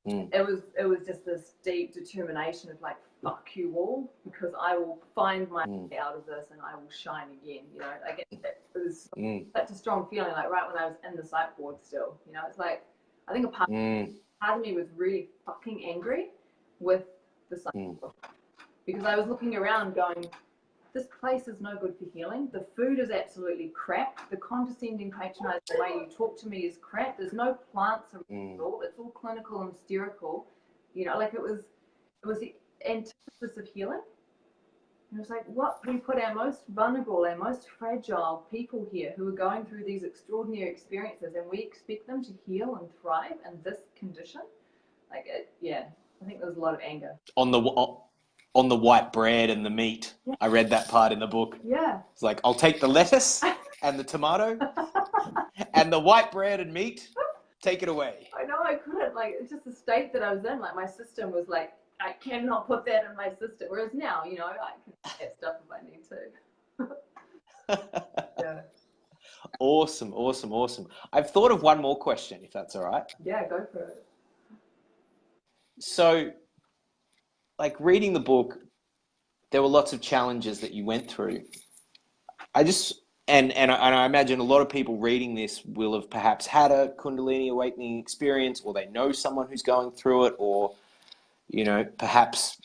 it was just this deep determination of like, fuck you all, because I will find my way out of this and I will shine again. You know, like it was such a strong feeling. Like right when I was in the psych ward still, you know, it's like I think a part of me was really fucking angry with the psych ward because I was looking around going, this place is no good for healing. The food is absolutely crap. The condescending, patronizing way you talk to me is crap. There's no plants around at all. It's all clinical and sterical. You know, like it was the antithesis of healing. And it was like, what? We put our most vulnerable, our most fragile people here who are going through these extraordinary experiences, and we expect them to heal and thrive in this condition? Like, I think there was a lot of anger. On the white bread and the meat. Yeah. I read that part in the book. Yeah. It's like, I'll take the lettuce and the tomato and the white bread and meat. Take it away. I know, I couldn't. Like, it's just the state that I was in. Like, my system was like, I cannot put that in my system. Whereas now, you know, I can do that stuff if I need to. Yeah. Awesome. I've thought of one more question, if that's all right. Yeah, go for it. So, like reading the book, there were lots of challenges that you went through. And I imagine a lot of people reading this will have perhaps had a Kundalini awakening experience, or they know someone who's going through it, or, you know, perhaps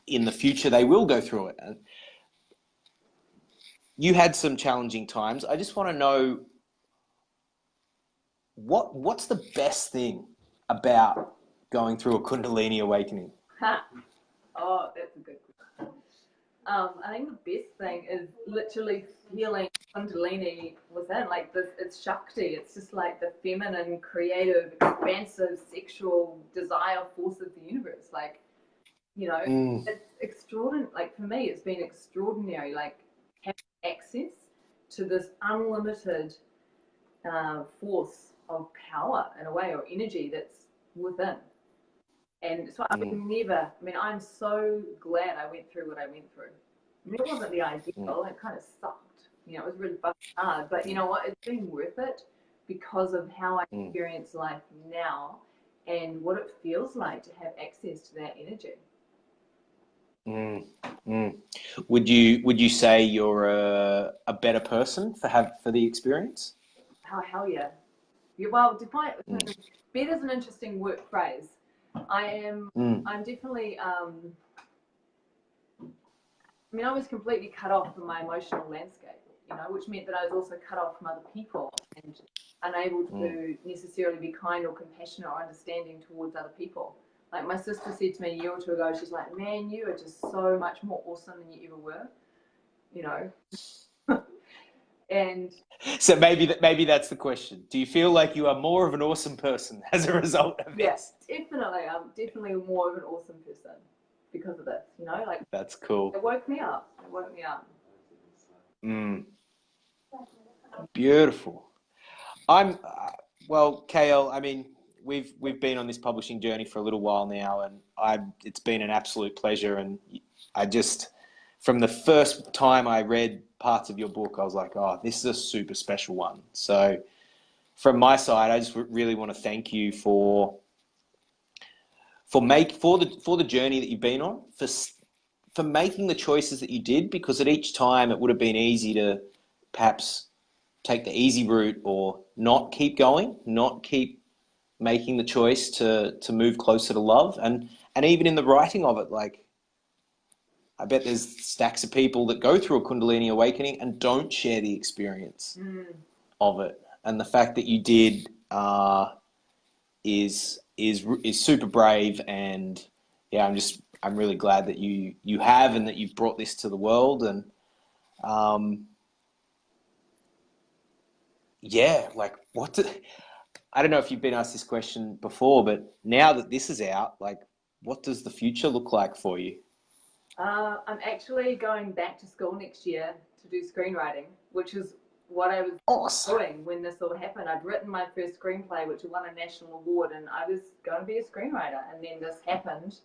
in the future they will go through it. And you had some challenging times. I just want to know what's the best thing about going through a Kundalini awakening? Oh, that's a good question. I think the best thing is literally feeling Kundalini within, like this. It's Shakti. It's just like the feminine, creative, expansive, sexual desire force of the universe. Like, you know, it's extraordinary. Like for me, it's been extraordinary. Like having access to this unlimited force of power in a way, or energy that's within. And so I would never, I mean, I'm so glad I went through what I went through. I mean, it wasn't the ideal, it kind of sucked. You know, it was really fucking hard. But you know what? It's been worth it because of how I experience life now and what it feels like to have access to that energy. Would you say you're a better person for the experience? Oh, hell yeah. Well, define it. Better is an interesting work phrase. I'm definitely, I mean, I was completely cut off from my emotional landscape, you know, which meant that I was also cut off from other people and unable to necessarily be kind or compassionate or understanding towards other people. Like my sister said to me a year or two ago, she's like, man, you are just so much more awesome than you ever were, you know. And so maybe that's the question. Do you feel like you are more of an awesome person as a result of this? Yeah, definitely. I'm definitely more of an awesome person because of this, you know, like that's cool. It woke me up. Beautiful. Well, KL, I mean, we've been on this publishing journey for a little while now, and it's been an absolute pleasure. And I just, from the first time I read parts of your book, I was like, oh, this is a super special one. So from my side, I just really want to thank you for the journey that you've been on, for making the choices that you did, because at each time it would have been easy to perhaps take the easy route or not keep going, not keep making the choice to move closer to love. And even in the writing of it, like, I bet there's stacks of people that go through a Kundalini awakening and don't share the experience of it. And the fact that you did is super brave. And yeah, I'm really glad that you have, and that you've brought this to the world. And yeah, like I don't know if you've been asked this question before, but now that this is out, like, what does the future look like for you? I'm actually going back to school next year to do screenwriting, which is what I was doing when this all happened. I'd written my first screenplay, which won a national award, and I was going to be a screenwriter. And then this happened,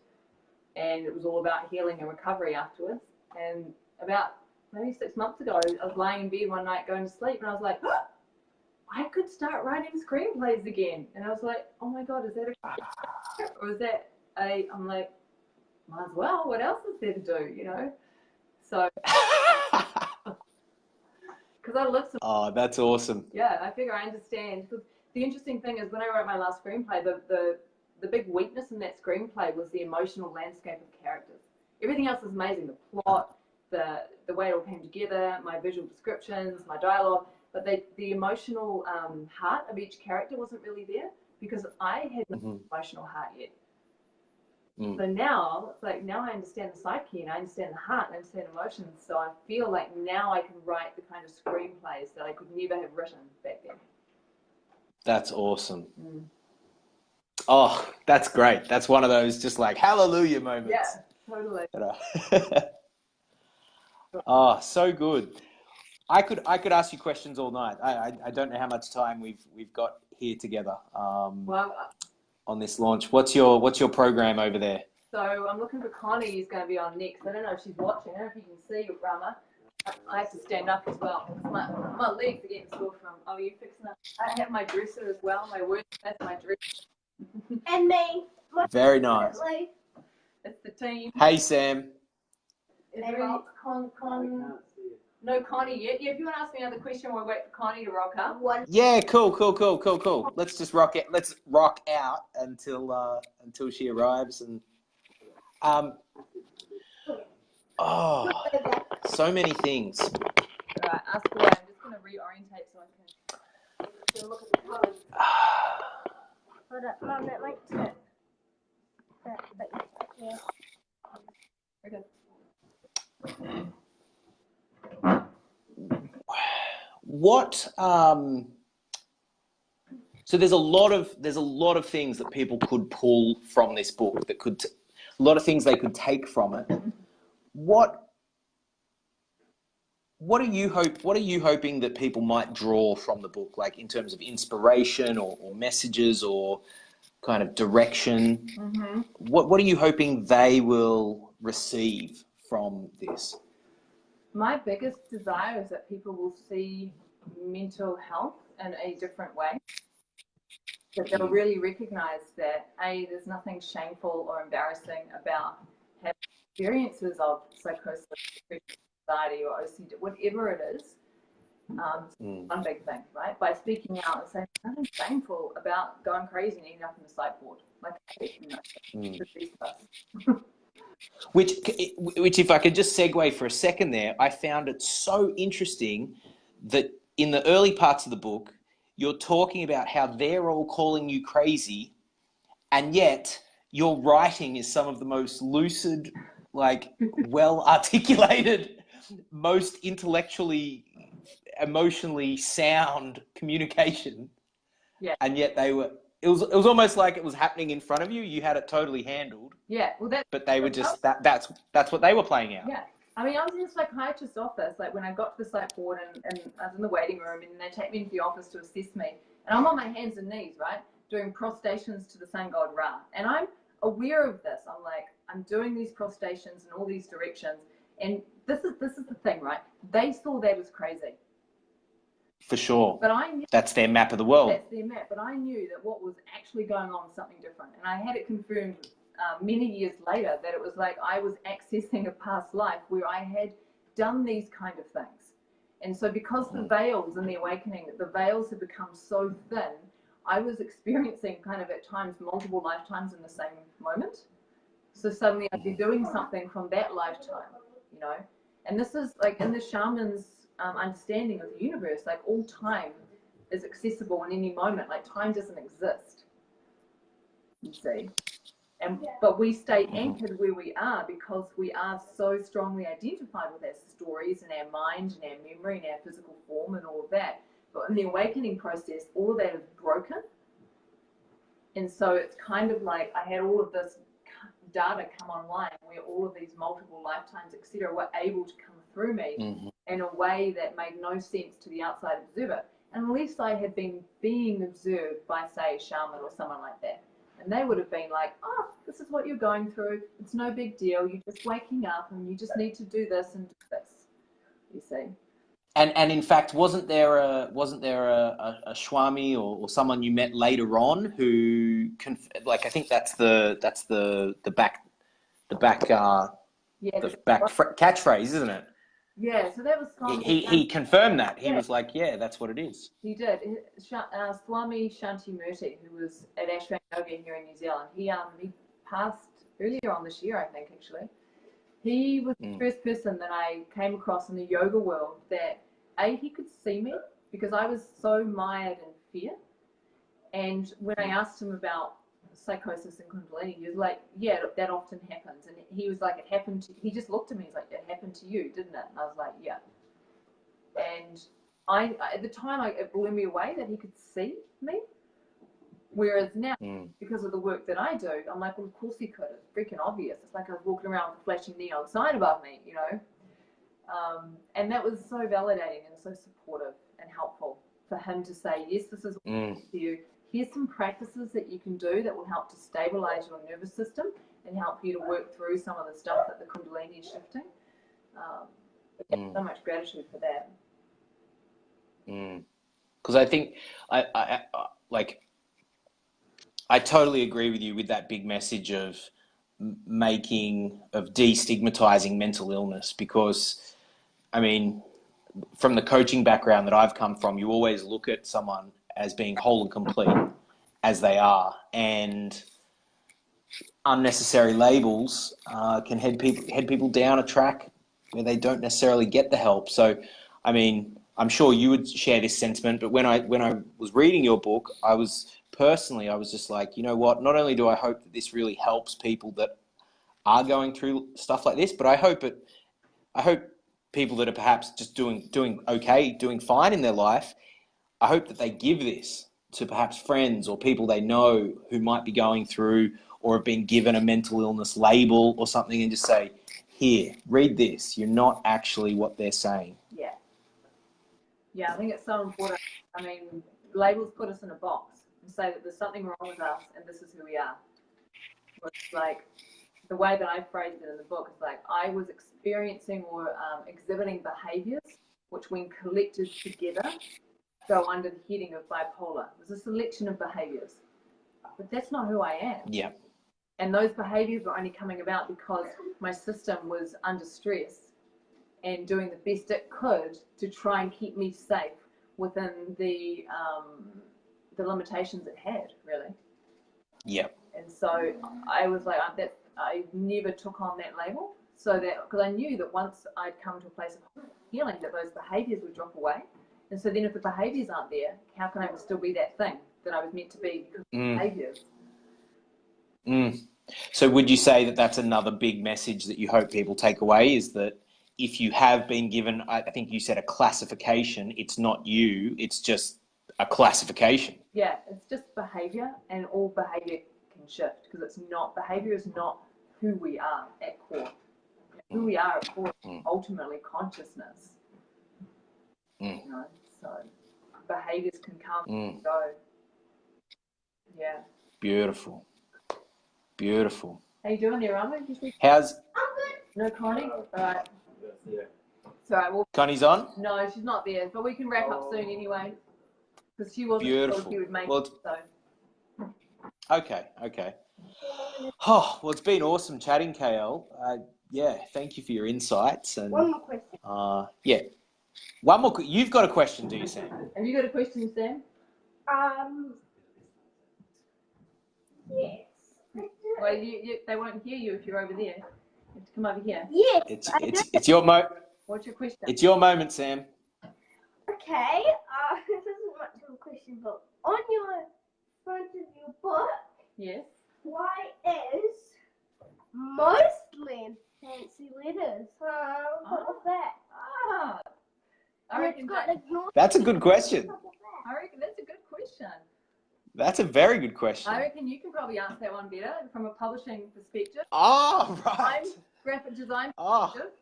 and it was all about healing and recovery afterwards. And about maybe 6 months ago, I was lying in bed one night going to sleep, and I was like, oh, I could start writing screenplays again. And I was like, oh my God, is that a or is that I'm like, might as well. What else is there to do, you know? So, because I live some. Oh, that's awesome. Yeah, I figure I understand. Because the interesting thing is when I wrote my last screenplay, the big weakness in that screenplay was the emotional landscape of characters. Everything else is amazing. The plot, the way it all came together, my visual descriptions, my dialogue, but the emotional heart of each character wasn't really there because I had no emotional heart yet. So now, it's like now I understand the psyche and I understand the heart and I understand emotions. So I feel like now I can write the kind of screenplays that I could never have written back then. That's awesome. Oh, that's great. That's one of those just like hallelujah moments. Yeah, totally. Oh, so good. I could ask you questions all night. I don't know how much time we've got here together. On this launch. What's your program over there? So I'm looking for Connie, who's going to be on next. I don't know if she's watching. I don't know if you can see Rama. I have to stand up as well. My legs are getting sore from. Oh, you fixing up? I have my dresser as well. My work. That's my dresser. And me. Very nice. It's the team. Hey Sam. Is there no Connie yet? Yeah, if you want to ask me another question, we'll wait for Connie to rock up. Yeah, cool. Let's just rock it. Let's rock out until she arrives and so many things. All right, ask away. I'm just going to reorientate so I can look at the colours. Hold up, Mum, it might tip. Yeah. Okay. What so there's a lot of things that people could pull from this book that could a lot of things they could take from it. What are you hoping that people might draw from the book, like in terms of inspiration or messages or kind of direction? What are you hoping they will receive from this? My biggest desire is that people will see mental health in a different way. That they'll really recognize that there's nothing shameful or embarrassing about having experiences of psychosis, depression, anxiety, or OCD, whatever it is. One big thing, right? By speaking out and saying there's nothing shameful about going crazy and ending up in the psych ward. Like, Which, if I could just segue for a second there, I found it so interesting that in the early parts of the book, you're talking about how they're all calling you crazy, and yet your writing is some of the most lucid, like well-articulated, most intellectually, emotionally sound communication. Yeah. And yet it was almost like it was happening in front of you. You had it totally handled. Yeah. Well, but they were just that's what they were playing out. Yeah. I mean, I was in a psychiatrist's office, like when I got to the psych ward and I was in the waiting room and they take me into the office to assess me. And I'm on my hands and knees, right, doing prostrations to the sun god Ra. And I'm aware of this. I'm like, I'm doing these prostrations in all these directions. And this is the thing, right? They saw that as crazy. For sure. But I knew that's their map of the world. That's their map. But I knew that what was actually going on was something different. And I had it confirmed many years later that it was like I was accessing a past life where I had done these kind of things. And so because the veils in the awakening, the veils had become so thin, I was experiencing kind of at times multiple lifetimes in the same moment. So suddenly I'd be doing something from that lifetime, you know. And this is like in the shaman's understanding of the universe, like all time is accessible in any moment, like time doesn't exist, you see. But we stay anchored where we are because we are so strongly identified with our stories and our mind and our memory and our physical form and all of that. But in the awakening process, all of that is broken. And so it's kind of like I had all of this data come online where all of these multiple lifetimes, etc., were able to come through me in a way that made no sense to the outside observer, unless I had been being observed by, say, a shaman or someone like that. And they would have been like, oh, this is what you're going through. It's no big deal. You're just waking up and you just need to do this and do this, you see. And in fact, wasn't there a Swami or someone you met later on who like I think that's the back catchphrase, isn't it? Yeah, so that was Swami. He confirmed that. He was like, yeah, that's what it is. He did. Swami Shantimurti, who was at Ashram Yoga here in New Zealand, he passed earlier on this year, I think, actually. He was the first person that I came across in the yoga world that, he could see me because I was so mired in fear. And when I asked him about psychosis and Kundalini, he was like, yeah, that often happens. And he was like, it happened to, he just looked at me, he's like, it happened to you, didn't it? And I was like, yeah. And I at the time, it blew me away that he could see me. Whereas now, because of the work that I do, I'm like, well, of course he could. It's freaking obvious. It's like I was walking around with a flashing neon sign above me, you know. And that was so validating and so supportive and helpful for him to say, yes, this is what to you. Here's some practices that you can do that will help to stabilize your nervous system and help you to work through some of the stuff that the Kundalini is shifting. So much gratitude for that. Because I think I totally agree with you with that big message of destigmatizing mental illness, because I mean, from the coaching background that I've come from, you always look at someone as being whole and complete as they are, and unnecessary labels can head people down a track where they don't necessarily get the help. So, I mean, I'm sure you would share this sentiment, but when I was reading your book, I was just like, you know what? Not only do I hope that this really helps people that are going through stuff like this, but I hope people that are perhaps just doing okay, doing fine in their life, I hope that they give this to perhaps friends or people they know who might be going through or have been given a mental illness label or something, and just say, here, read this. You're not actually what they're saying. Yeah, I think it's so important. I mean, labels put us in a box and say that there's something wrong with us and this is who we are. It's like, the way that I phrased it in the book is like, I was experiencing or exhibiting behaviors which, when collected together, go under the heading of bipolar. It was a selection of behaviors, but that's not who I am. Yeah. And those behaviors were only coming about because my system was under stress and doing the best it could to try and keep me safe within the limitations it had, really. Yeah. And so I was like, I never took on that label, so that, because I knew that once I'd come to a place of healing, that those behaviors would drop away. And so then if the behaviors aren't there, how can I still be that thing that I was meant to be because of the behaviors? So would you say that that's another big message that you hope people take away, is that if you have been given, I think you said, a classification, it's not you, it's just a classification? Yeah, it's just behavior, and all behavior can shift, because it's not, behavior is not who we are at core. Who we are at core is ultimately consciousness. You know, so behaviors can come and go. Yeah. Beautiful. Beautiful. How you doing there, Rama? How's... No Connie? All right. Yeah. It's all right. Well, Connie's on? no, she's not there, but we can wrap up soon anyway, because she wasn't sure she would make it. So. Okay. Oh, well, it's been awesome chatting, KL. Yeah, thank you for your insights. And One more question. Yeah. One more. You've got a question, do you, Sam? Have you got a question, Sam? Yes. Well, they won't hear you if you're over there. You have to come over here. Yes. It's your What's your question? It's your moment, Sam. Okay. This isn't much of a question, but on your front of your book, Yes. why is mostly in fancy letters? What was that? I reckon That's a good question. I reckon that's a good question. That's a very good question. I reckon you can probably answer that one better from a publishing perspective. Oh, right. I'm graphic design perspective.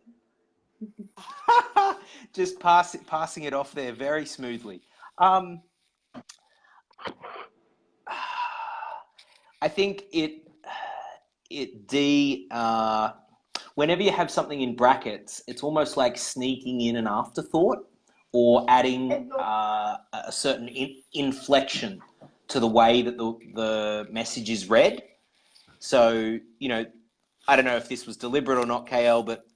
Just passing it off there very smoothly. I think whenever you have something in brackets, it's almost like sneaking in an afterthought, or adding a certain inflection to the way that the message is read. So, you know, I don't know if this was deliberate or not, KL, but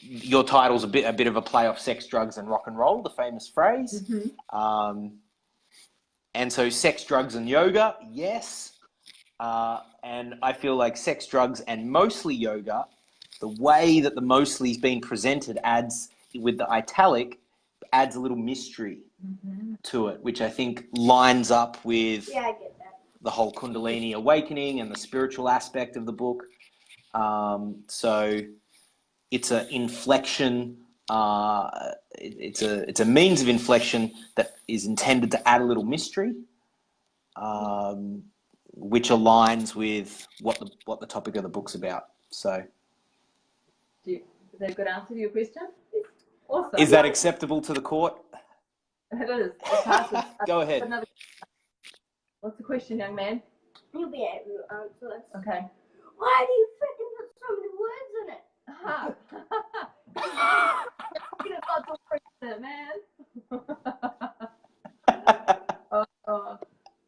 your title's a bit of a play off sex, drugs, and rock and roll, the famous phrase. Mm-hmm. And so sex, drugs, and yoga, yes. And I feel like sex, drugs, and mostly yoga, the way that the mostly is being presented adds, with the italic, adds a little mystery to it, which I think lines up with Yeah, I get that. the whole Kundalini awakening and the spiritual aspect of the book. So it's an inflection. It's a means of inflection that is intended to add a little mystery, which aligns with what the topic of the book's about. So, is that a good answer to your question? Awesome. is that acceptable to the court? It is. It passes. Go ahead. What's the question, young man? You'll be able to answer this. Okay. Why do you freaking put so many words in it?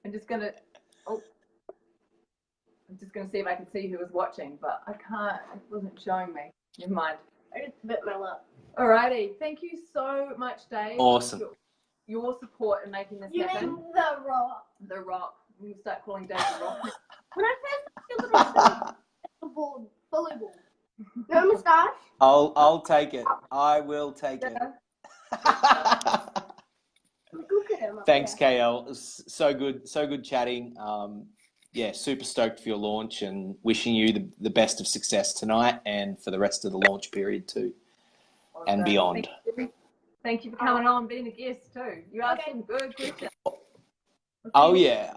I'm just gonna see if I can see who was watching, but I can't. It wasn't showing me. Never mind. I just bit my lip. Alrighty. Thank you so much, Dave. Awesome. Your support in making this You happen. mean the rock? The Rock. We start calling Dave the Rock. When I first got the ball, volleyball. No moustache? I'll take it. I will take it. Look at him up Thanks, there. KL. It was so good chatting. Yeah, super stoked for your launch and wishing you the best of success tonight and for the rest of the launch period too, and beyond. Thank you for coming on, being a guest too. You asked some good questions. Oh yeah.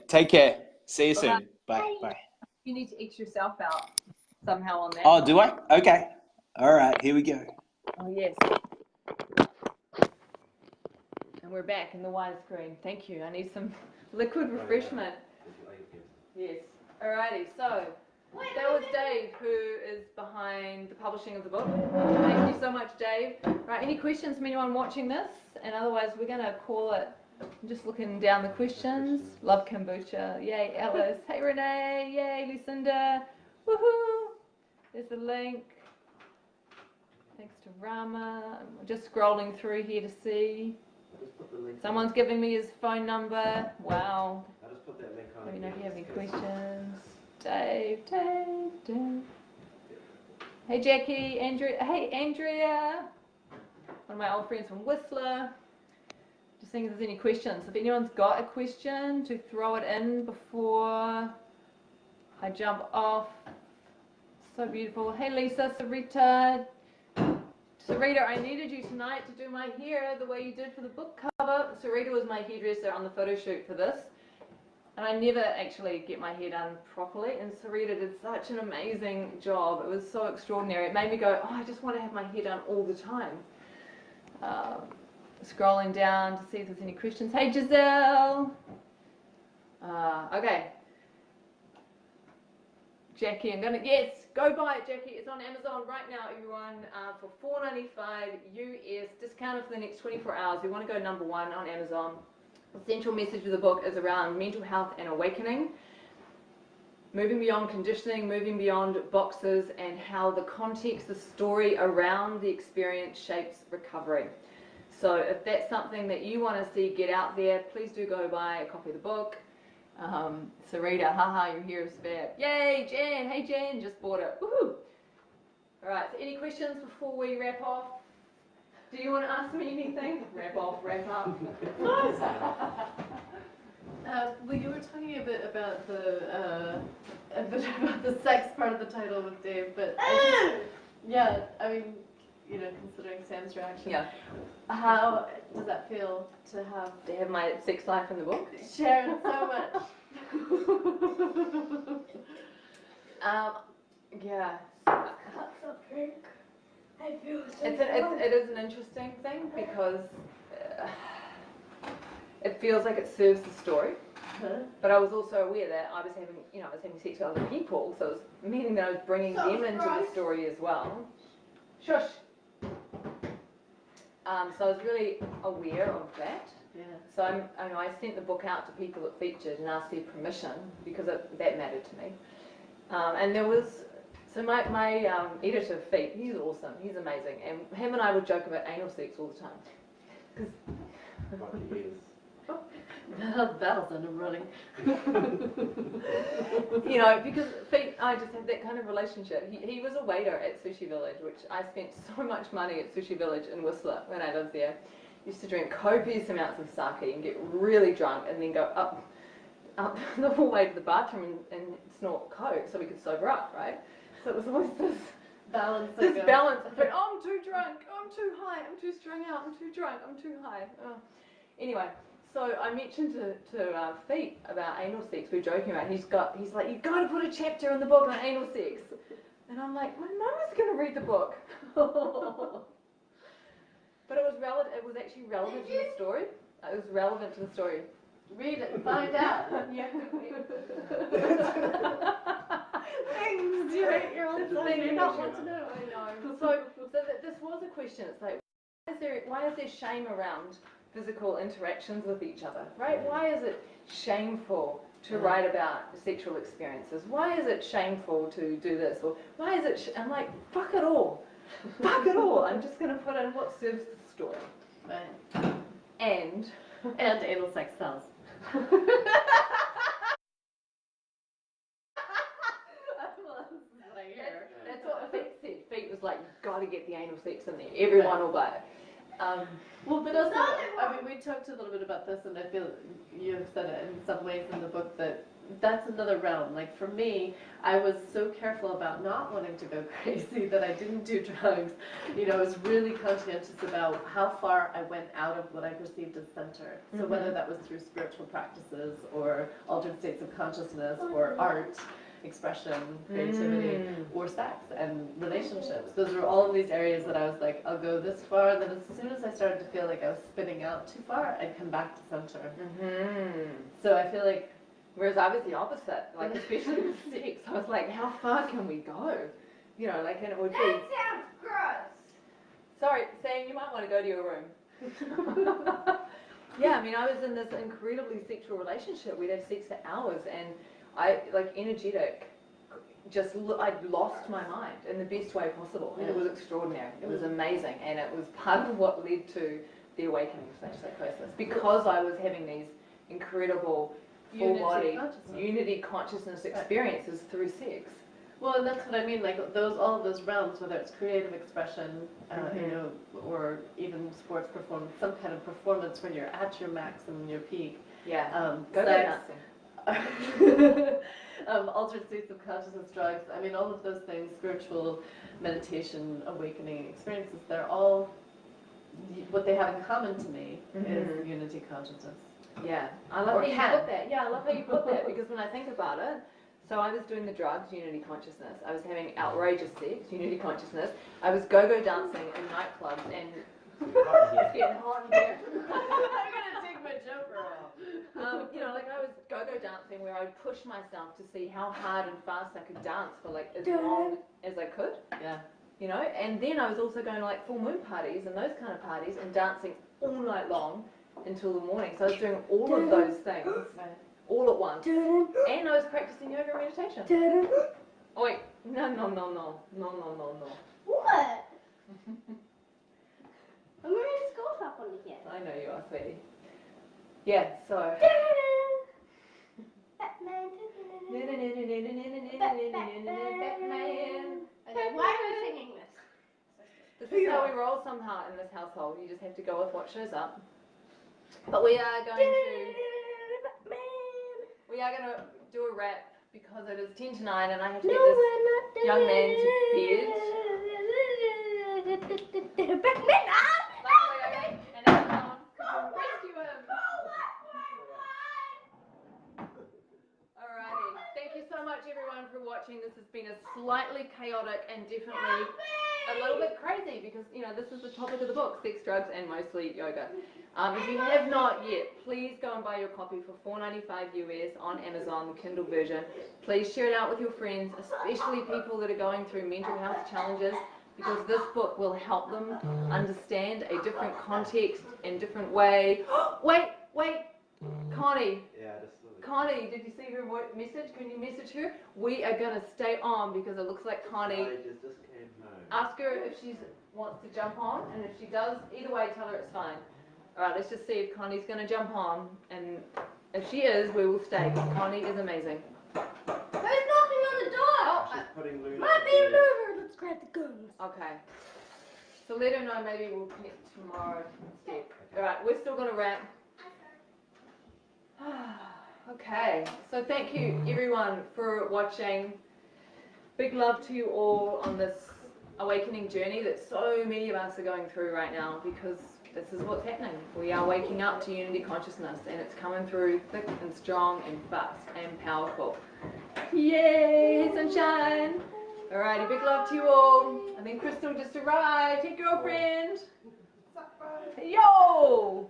Take care. See you soon. Bye. You need to X yourself out somehow on that. Oh, do I? Okay. All right. Here we go. Oh, yes. And we're back in the widescreen. Thank you. I need some liquid refreshment. Yes. Alrighty. So that was Dave, who is behind the publishing of the book. Thank you so much, Dave. Right. Any questions from anyone watching this? And otherwise, we're going to call it. I'm just looking down the questions. Love kombucha. Yay, Alice. Hey, Renee. Yay, Lucinda. Woohoo. There's the link. Thanks to Rama. I'm just scrolling through here to see. Someone's giving me his phone number. Wow. I'll just put that link on. Let me know if you have any questions. Dave. Hey, Jackie. Andrea. Hey, Andrea. One of my old friends from Whistler. Just seeing if there's any questions. If anyone's got a question, to throw it in before I jump off. So beautiful. Hey, Lisa, Sarita. Sarita, I needed you tonight to do my hair the way you did for the book cover. Sarita was my hairdresser on the photo shoot for this. And I never actually get my hair done properly. And Sarita did such an amazing job. It was so extraordinary. It made me go, oh, I just want to have my hair done all the time. Scrolling down to see if there's any questions. Hey, Giselle. Okay. Jackie, yes, go buy it, Jackie. It's on Amazon right now, everyone, for $4.95 US, discounted for the next 24 hours. We want to go #1 on Amazon. The central message of the book is around mental health and awakening, moving beyond conditioning, moving beyond boxes, and how the context, the story around the experience shapes recovery. So if that's something that you want to see get out there, please do go buy a copy of the book. Sarita, haha, your hair is fab. Yay, Jan. Hey, Jan, just bought it. Woohoo! Alright, so any questions before we wrap off? Do you want to ask me anything? Wrap off, wrap up. Well, you were talking a bit about the sex part of the title with Dave, but yeah, I mean, you know, considering Sam's reaction. Yeah. How does that feel to have my sex life in the book? shared so much? Yeah. Cups of drink. I feel so It is an interesting thing because it feels like it serves the story. But I was also aware that I was having sex with other people, so it was meaning that I was bringing them into the story as well. Shush. So I was really aware of that. Yeah. So I sent the book out to people it featured and asked their permission because that mattered to me. And there was, so my editor, Feet, he's awesome, he's amazing. And him and I would joke about anal sex all the time. What he is. Battles and I'm running. You know, because Feet, I just had that kind of relationship. He was a waiter at Sushi Village, which I spent so much money at Sushi Village in Whistler when I lived there. Used to drink copious amounts of sake and get really drunk and then go up the hallway to the bathroom and snort coke so we could sober up, right? So it was always this balance. But I'm too drunk, I'm too high, I'm too strung out, I'm too drunk, I'm too high. Oh. Anyway, so I mentioned to Feet about anal sex. We were joking about. He's like, you've got to put a chapter in the book on anal sex. And I'm like, my mum is going to read the book. But it was actually relevant to the story. It was relevant to the story. Read it and find out. Yeah. Things you're all saying you don't want to know. I know. So this was a question. It's like, why is there shame around physical interactions with each other, right? Why is it shameful to write about sexual experiences? Why is it shameful to do this? Or why is it? I'm like, fuck it all. Fuck it all. I'm just going to put in what serves the story. Right. And anal sex sells. That's what Feet said. Feet was like, you've got to get the anal sex in there. Everyone will buy it. Well, but also, I mean, we talked a little bit about this, and I feel you've said it in some ways in the book that that's another realm. Like for me, I was so careful about not wanting to go crazy that I didn't do drugs. You know, I was really conscientious about how far I went out of what I perceived as center. So whether that was through spiritual practices or altered states of consciousness or art, expression, creativity, or sex and relationships. Those were all of these areas that I was like, I'll go this far, and then as soon as I started to feel like I was spinning out too far, I'd come back to center. So I feel like, whereas I was the opposite, like especially with sex, I was like, how far can we go? You know, like, and it would be... That sounds gross. Sorry, Sam, you might want to go to your room. Yeah, I mean, I was in this incredibly sexual relationship. We'd have sex for hours, and I, like, energetic, just, I'd lost my mind in the best way possible, and it was extraordinary. It was amazing, and it was part of what led to the awakening of psychosis, because I was having these incredible full-body unity consciousness experiences through sex. well, and that's what I mean, like all of those realms, whether it's creative expression, you know, or even sports performance, some kind of performance when you're at your max and your peak. Yeah, altered states of consciousness, drugs, I mean, all of those things, spiritual meditation, awakening experiences, they're all, what they have in common to me is unity consciousness. Yeah, I love how you put that. Yeah, I love how you put that, because when I think about it, so I was doing the drugs, unity consciousness. I was having outrageous sex, unity consciousness. I was go-go dancing in nightclubs and it's getting hot in here. I'm gonna take my jumper off. You know, like I was go-go dancing where I would push myself to see how hard and fast I could dance for like as long as I could. Yeah. You know, and then I was also going to like full moon parties and those kind of parties and dancing all night long until the morning. So I was doing all of those things all at once. And I was practicing yoga and meditation. Oh wait, no. What? I'm wearing a skull cap on again. I know you are, sweetie. Yeah, so. Batman. Batman. Why am I singing this? This is how we roll somehow in this household. You just have to go with what shows up. But we are going to do a wrap because it is 10 to 9 and I have to get this young man to bed. Batman! And then rescue him. Alrighty. Thank you so much everyone for watching. This has been a slightly chaotic and definitely a little bit crazy because, you know, this is the topic of the book, sex, drugs, and mostly yoga. If you have not yet, please go and buy your copy for $4.95 US on Amazon, the Kindle version. Please share it out with your friends, especially people that are going through mental health challenges. because this book will help them understand a different context and different way. Wait, Connie. Yeah, Connie, did you see her message? Can you message her? We are going to stay on because it looks like Connie. just came home. Ask her if she wants to jump on, and if she does, either way, tell her it's fine. All right, let's just see if Connie's going to jump on, and if she is, we will stay. Connie is amazing. Who's knocking on the door? She's putting Luna Might be a to bed. mover. Let's grab the guns. Okay. So let her know maybe we'll connect tomorrow instead. All right, we're still going to wrap. Okay, so thank you everyone for watching. Big love to you all on this awakening journey that so many of us are going through right now, because this is what's happening. We are waking up to unity consciousness, and it's coming through thick and strong and fast and powerful. Yay, sunshine! Alrighty, big love to you all. And then Crystal just arrived. Hey, girlfriend. Yo!